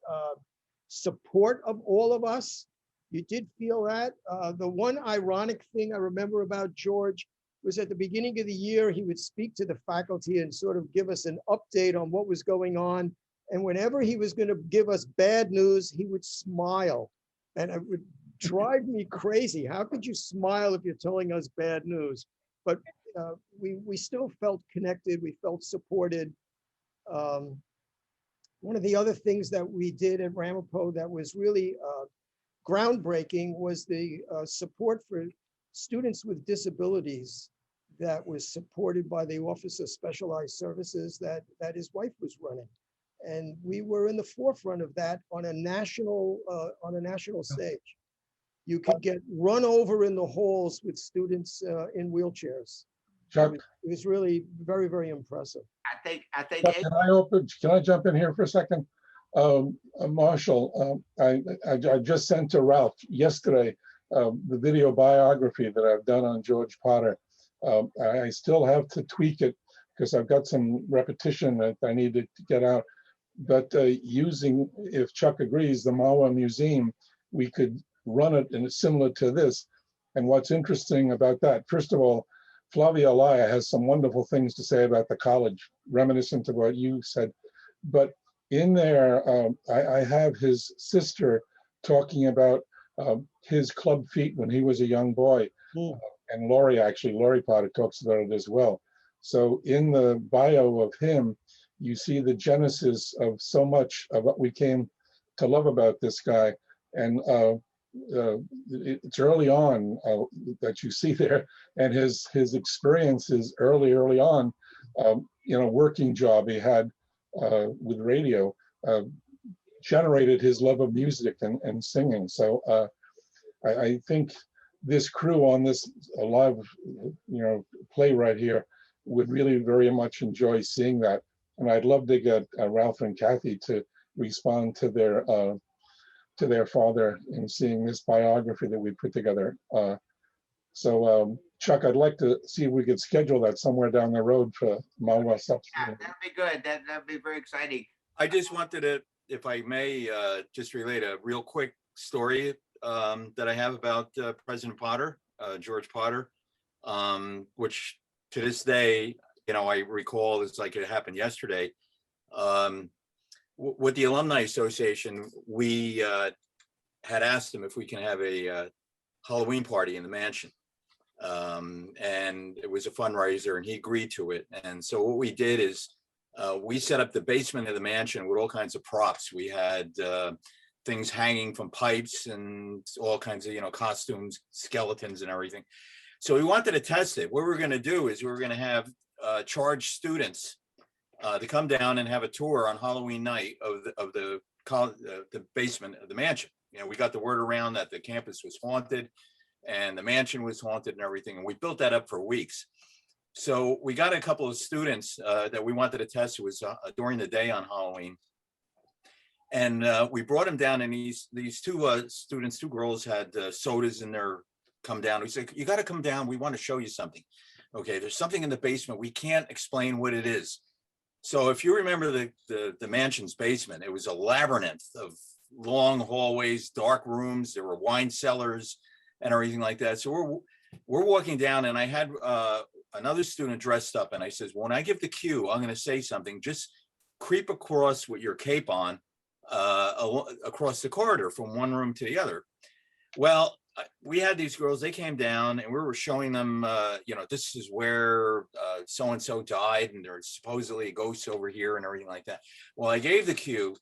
support of all of us. You did feel that. The one ironic thing I remember about George was at the beginning of the year, he would speak to the faculty and sort of give us an update on what was going on. And whenever he was going to give us bad news, he would smile. And it would drive me crazy. How could you smile if you're telling us bad news? But we still felt connected. We felt supported. One of the other things that we did at Ramapo that was really groundbreaking was the support for students with disabilities that was supported by the Office of Specialized Services that his wife was running. And we were in the forefront of that on a national stage. You could get run over in the halls with students in wheelchairs. Chuck, It was really very, very impressive. I think. Chuck, can I jump in here for a second? Marshall, I just sent to Ralph yesterday the video biography that I've done on George Potter. I still have to tweak it because I've got some repetition that I need to get out. But using, if Chuck agrees, the Mawa Museum, we could run it and it's similar to this. And what's interesting about that, first of all, Flavia Laya has some wonderful things to say about the college, reminiscent of what you said. But in there, I have his sister talking about his club feet when he was a young boy. And Laurie Potter talks about it as well. So in the bio of him, you see the genesis of so much of what we came to love about this guy. And it's early on that you see there, and his experiences early on, working job he had with radio generated his love of music and singing. So I think this crew on this live, play right here would really very much enjoy seeing that. And I'd love to get Ralph and Kathy to respond to their father in seeing this biography that we put together. So Chuck, I'd like to see if we could schedule that somewhere down the road for Mawa. Yeah, that'd be good. That'd be very exciting. I just wanted to, if I may, just relate a real quick story that I have about President Potter, George Potter, which to this day, I recall it's like it happened yesterday. With the Alumni Association, we had asked them if we can have a Halloween party in the mansion. And it was a fundraiser and he agreed to it. And so what we did is we set up the basement of the mansion with all kinds of props. We had things hanging from pipes and all kinds of, costumes, skeletons and everything. So we wanted to test it. What we were going to do is we were going to have charged students to come down and have a tour on Halloween night of the basement of the mansion. We got the word around that the campus was haunted and the mansion was haunted and everything. And we built that up for weeks. So we got a couple of students that we wanted to test. It was during the day on Halloween. And we brought them down, and these two students, two girls, had sodas in their come down. We said, you got to come down. We want to show you something. Okay, there's something in the basement. We can't explain what it is. So if you remember the mansion's basement, it was a labyrinth of long hallways, dark rooms. There were wine cellars and everything like that. So we're walking down, and I had another student dressed up, and I says, when I give the cue, I'm going to say something. Just creep across with your cape on across the corridor from one room to the other. Well, we had these girls, they came down and we were showing them, this is where so-and-so died and there's supposedly a ghost over here and everything like that. Well, I gave the cue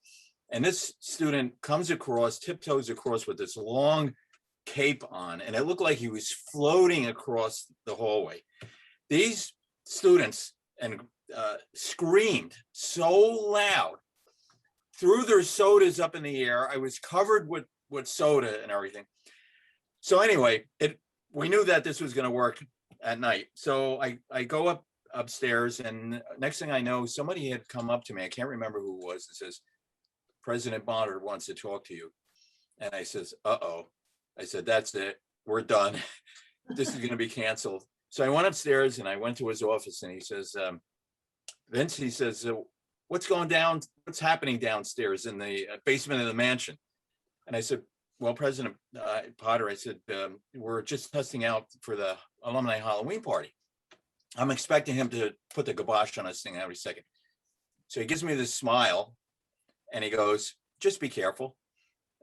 and this student comes across, tiptoes across with this long cape on, and it looked like he was floating across the hallway. These students and screamed so loud, threw their sodas up in the air. I was covered with soda and everything. So anyway, we knew that this was going to work at night. So I go upstairs, and next thing I know, somebody had come up to me. I can't remember who it was. And says, "President Bonner wants to talk to you." And I says, "Uh-oh." I said, "That's it. We're done. This is going to be canceled." So I went upstairs and I went to his office, and he says, "Vince," he says, "what's going down? What's happening downstairs in the basement of the mansion?" And I said, "Well, President Potter," I said, "we're just testing out for the alumni Halloween party. I'm expecting him to put the kibosh on this thing every second." So he gives me this smile and he goes, "Just be careful."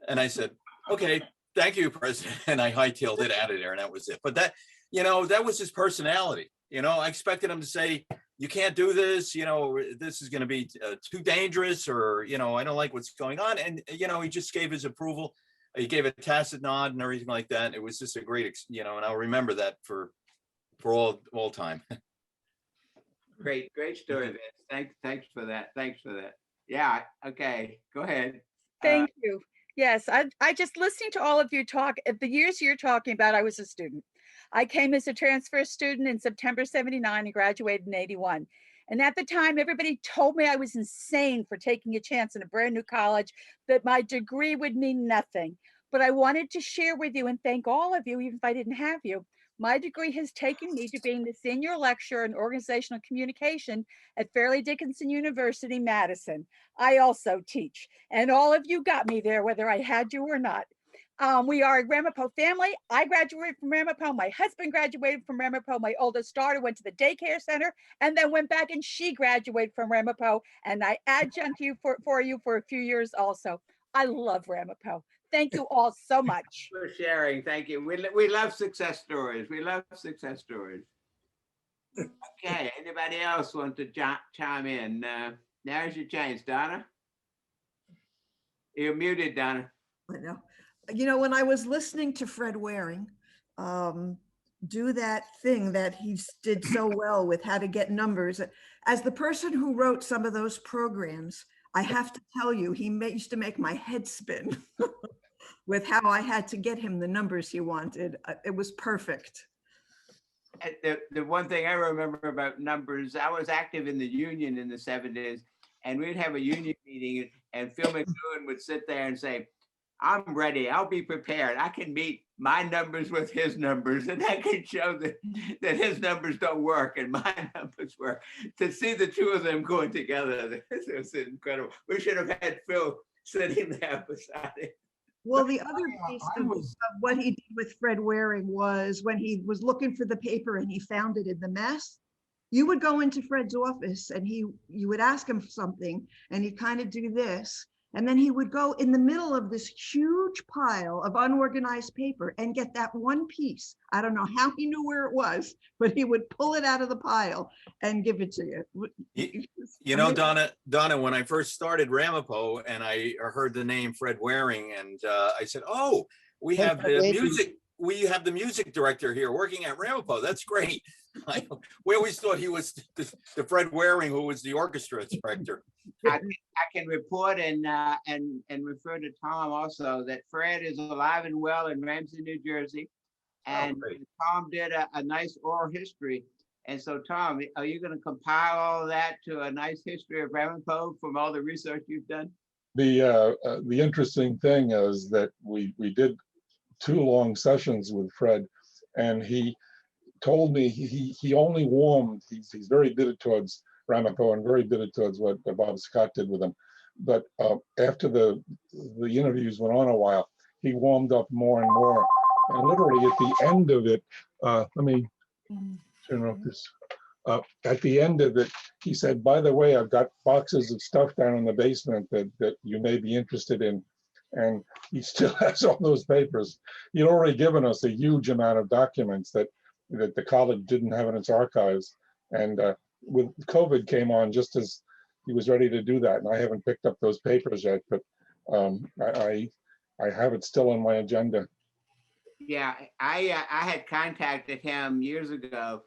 And I said, "Okay, thank you, President." And I hightailed it out of there, and that was it. But that, that was his personality. I expected him to say, "You can't do this, this is going to be too dangerous," or, "I don't like what's going on." And, he just gave his approval. He gave a tacit nod and everything like that. It was just a great, and I'll remember that for all time. Great story, Vince. Thanks for that. Yeah. Okay. Go ahead. Thank you. Yes, I just listening to all of you talk. The years you're talking about, I was a student. I came as a transfer student in September '79 and graduated in '81. And at the time, everybody told me I was insane for taking a chance in a brand new college, that my degree would mean nothing. But I wanted to share with you and thank all of you, even if I didn't have you. My degree has taken me to being the senior lecturer in organizational communication at Fairleigh Dickinson University, Madison. I also teach, and all of you got me there, whether I had you or not. We are a Ramapo family. I graduated from Ramapo. My husband graduated from Ramapo. My oldest daughter went to the daycare center and then went back and she graduated from Ramapo. And I adjunct you for you for a few years also. I love Ramapo. Thank you all so much. For sharing. Thank you. We love success stories. Okay. Anybody else want to chime in? Now's your chance, Donna. You're muted, Donna. I know. When I was listening to Fred Waring do that thing that he did so well with how to get numbers, as the person who wrote some of those programs, I have to tell you, he used to make my head spin with how I had to get him the numbers he wanted. It was perfect. The one thing I remember about numbers, I was active in the union in the 70s, and we'd have a union meeting, and Phil McLuhan would sit there and say, "I'm ready. I'll be prepared. I can meet my numbers with his numbers, and I can show that his numbers don't work and my numbers work." To see the two of them going together, this was incredible. We should have had Phil sitting there beside it. Well, the other piece of what he did with Fred Waring was when he was looking for the paper and he found it in the mess, you would go into Fred's office and you would ask him for something and he'd kind of do this. And then he would go in the middle of this huge pile of unorganized paper and get that one piece. I don't know how he knew where it was, but he would pull it out of the pile and give it to you. Donna, when I first started Ramapo and I heard the name Fred Waring, and I said, "Oh, we have the music director here working at Ramapo. That's great." We always thought he was the Fred Waring who was the orchestra director. I can report and refer to Tom also that Fred is alive and well in Ramsey, New Jersey, and Tom did a nice oral history. And so, Tom, are you going to compile all of that to a nice history of Ramapo from all the research you've done? The interesting thing is that we did 2 long sessions with Fred, and he told me he only warmed. He's very bitter towards Ramapo and very bitter towards what Bob Scott did with him. But after the interviews went on a while, he warmed up more and more. And literally at the end of it, let me turn off this. At the end of it, he said, "By the way, I've got boxes of stuff down in the basement that you may be interested in." And he still has all those papers. He'd already given us a huge amount of documents that the college didn't have in its archives. And with COVID came on just as he was ready to do that. And I haven't picked up those papers yet, but I have it still on my agenda. Yeah, I had contacted him years ago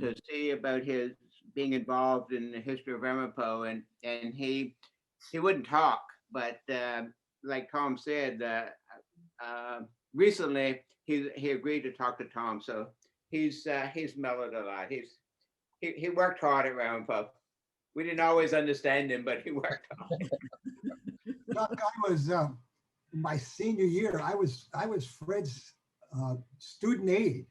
to see about his being involved in the history of Ramapo, and he wouldn't talk, but like Tom said, recently he agreed to talk to Tom, so he's mellowed a lot. He worked hard at Ramapo. We didn't always understand him, but he worked hard. I was in my senior year. I was Fred's student aide,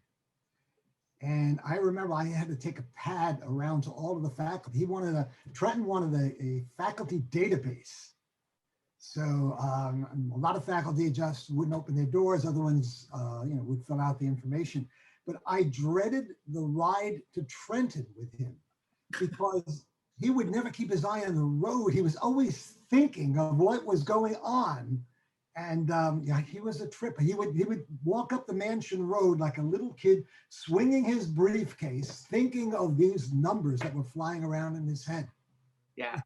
and I remember I had to take a pad around to all of the faculty. Trenton wanted a faculty database. So a lot of faculty just wouldn't open their doors. Other ones, would fill out the information. But I dreaded the ride to Trenton with him because he would never keep his eye on the road. He was always thinking of what was going on. And he was a trip. He would walk up the Mansion Road like a little kid, swinging his briefcase, thinking of these numbers that were flying around in his head. Yeah,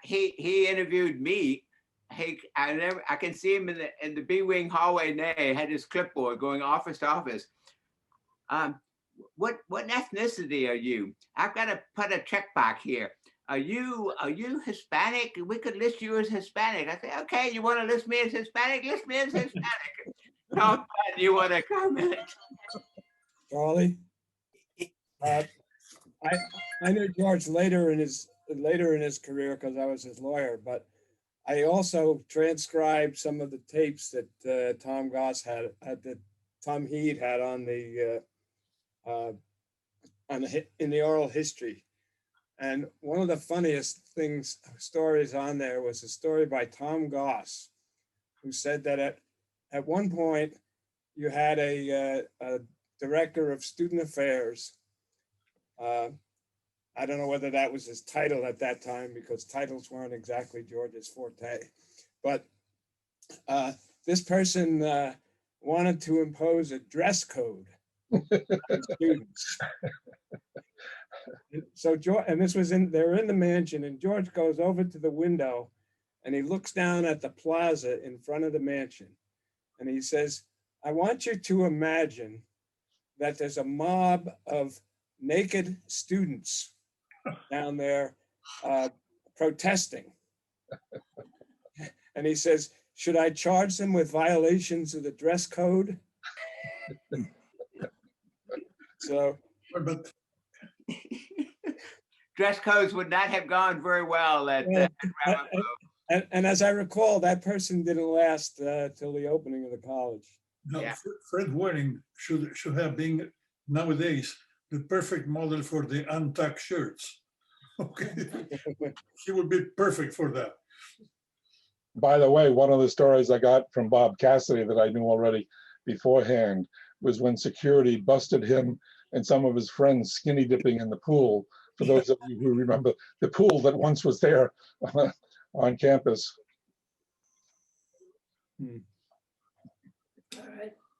he interviewed me. I can see him in the B wing hallway now. He had his clipboard going office to office. What ethnicity are you? I've got to put a checkbox here. Are you Hispanic? We could list you as Hispanic. I say, okay, you want to list me as Hispanic? List me as Hispanic. Tom, you want to comment? Charlie, I knew George later in his career because I was his lawyer, but I also transcribed some of the tapes that Tom Goss had, that Tom Heed had on in the oral history. And one of the funniest stories on there was a story by Tom Goss, who said that at one point you had a director of student affairs. I don't know whether that was his title at that time because titles weren't exactly George's forte, but this person wanted to impose a dress code on students. So George, and they're in the mansion, and George goes over to the window and he looks down at the plaza in front of the mansion. And he says, I want you to imagine that there's a mob of naked students down there protesting. And he says, should I charge them with violations of the dress code? So, but dress codes would not have gone very well at Ramapo. And as I recall, that person didn't last till the opening of the college. no, Fred Waring should have been nowadays the perfect model for the untucked shirts. Okay, he would be perfect for that. By the way, one of the stories I got from Bob Cassidy that I knew already beforehand was when security busted him and some of his friends skinny dipping in the pool. For those of you who remember the pool that once was there on campus.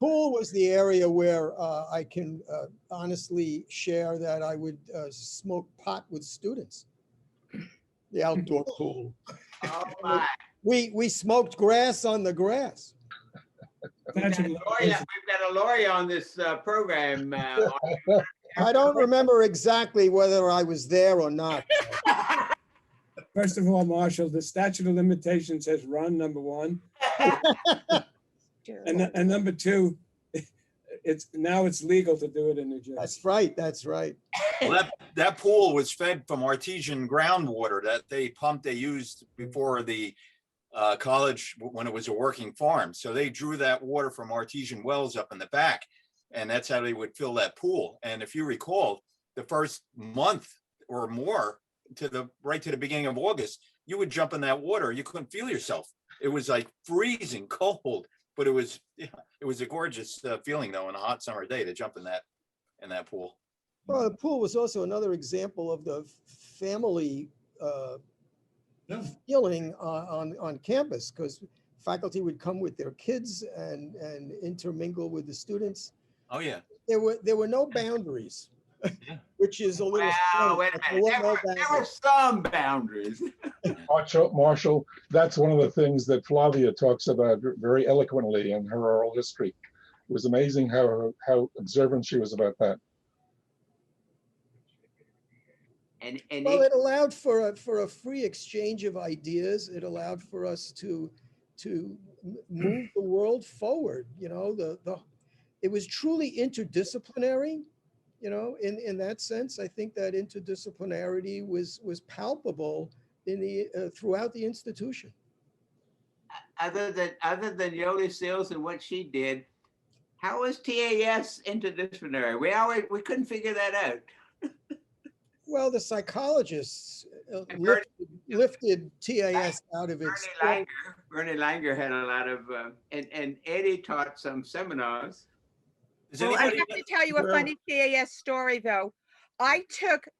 Pool was the area where I can honestly share that I would smoke pot with students. The outdoor pool. Oh my. We smoked grass on the grass. We've got a lawyer on this program. I don't remember exactly whether I was there or not. First of all, Marshall, the statute of limitations has run, number one. And number two, it's legal to do it in New Jersey. That's right. That's right. Well, that pool was fed from artesian groundwater that they used before the college when it was a working farm. So they drew that water from artesian wells up in the back, and that's how they would fill that pool. And if you recall, the first month or more right to the beginning of August, you would jump in that water. You couldn't feel yourself. It was like freezing cold, but it was a gorgeous feeling though on a hot summer day to jump in that pool. Well, the pool was also another example of the family feeling on campus, because faculty would come with their kids and intermingle with the students. Oh yeah. There were no boundaries, which is a little. Well, wait a minute. There were some boundaries. Marshall, that's one of the things that Flavia talks about very eloquently in her oral history. It was amazing how observant she was about that. And Well, it allowed for a free exchange of ideas. It allowed for us to move the world forward. You know, it was truly interdisciplinary. You know, in that sense, I think that interdisciplinarity was palpable in the throughout the institution. other than Yole, Sills, and what she did, how was TAS interdisciplinary? We couldn't figure that out. Well, the psychologists lifted TAS out of its. Bernie Langer had a lot of, and Eddie taught some seminars. Well, I have to tell you a funny TAS story, though. I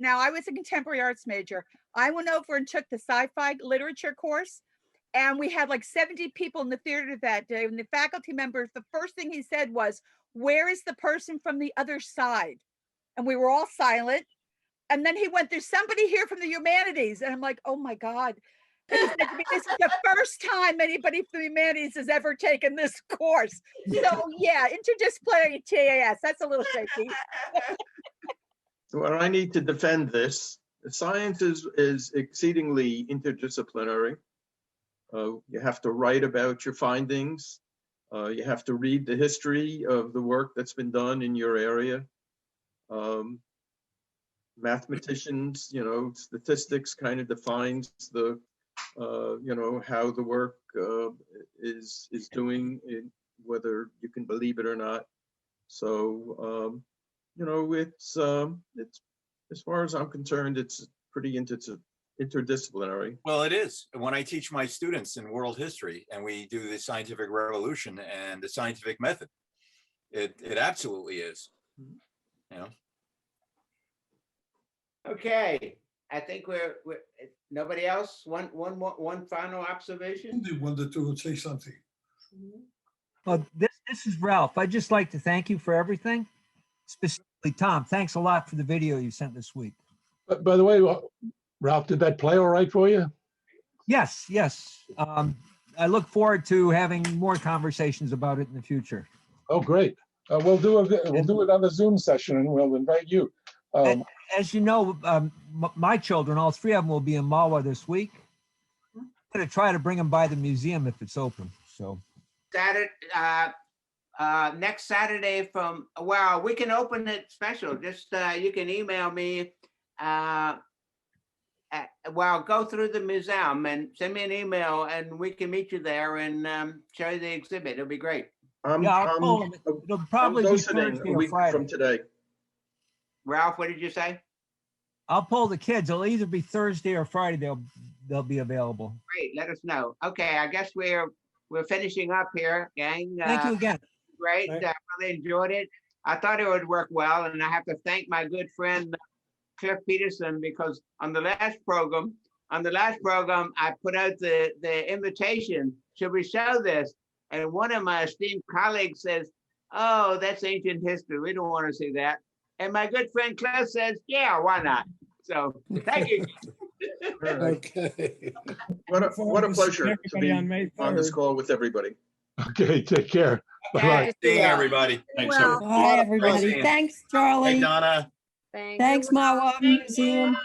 was a contemporary arts major. I went over and took the sci-fi literature course, and we had like 70 people in the theater that day. And the faculty members, the first thing he said was, "Where is the person from the other side?" And we were all silent. And then he went, "There's somebody here from the humanities." And I'm like, "Oh my God." And he said to me, "This is the first time anybody from the humanities has ever taken this course." So yeah, interdisciplinary TAS, that's a little shaky. Well, I need to defend this. Science is exceedingly interdisciplinary. You have to write about your findings. You have to read the history of the work that's been done in your area. Mathematicians, you know, statistics kind of defines the, you know, how the work is doing, whether you can believe it or not. So, you know, it's as far as I'm concerned, it's pretty interdisciplinary. Well, it is. When I teach my students in world history and we do the scientific revolution and the scientific method, it absolutely is. You know. Okay, I think we're nobody else. One final observation. They wanted to say something. Well, this is Ralph. I'd just like to thank you for everything. Specifically, Tom, thanks a lot for the video you sent this week. By the way, Ralph, did that play all right for you? Yes, yes. I look forward to having more conversations about it in the future. Oh, great. We'll do it on the Zoom session, and we'll invite you. As you know, my children, all three of them, will be in Malwa this week. I'm going to try to bring them by the museum if it's open. So Saturday, next Saturday we can open it special. Just you can email me. Go through the museum and send me an email, and we can meet you there and show you the exhibit. It'll be great. It'll probably be Thursday a week or Friday. from today. Ralph, what did you say? I'll poll the kids. It'll either be Thursday or Friday. They'll be available. Great, let us know. Okay, I guess we're finishing up here, gang. Thank you again. Great, really enjoyed it. I thought it would work well, and I have to thank my good friend Cliff Peterson, because on the last program, I put out the invitation. Should we show this? And one of my esteemed colleagues says, "Oh, that's ancient history. We don't want to see that." And my good friend Cliff says, "Yeah, why not?" So thank you. Okay. What a pleasure to be on this call with everybody. Okay, take care. Bye-bye. Seeing everybody. Thanks. Well, bye, everybody. Thanks, Charlie. Hey, Donna. Thanks, Malwa Museum.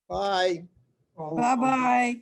Bye. Bye-bye.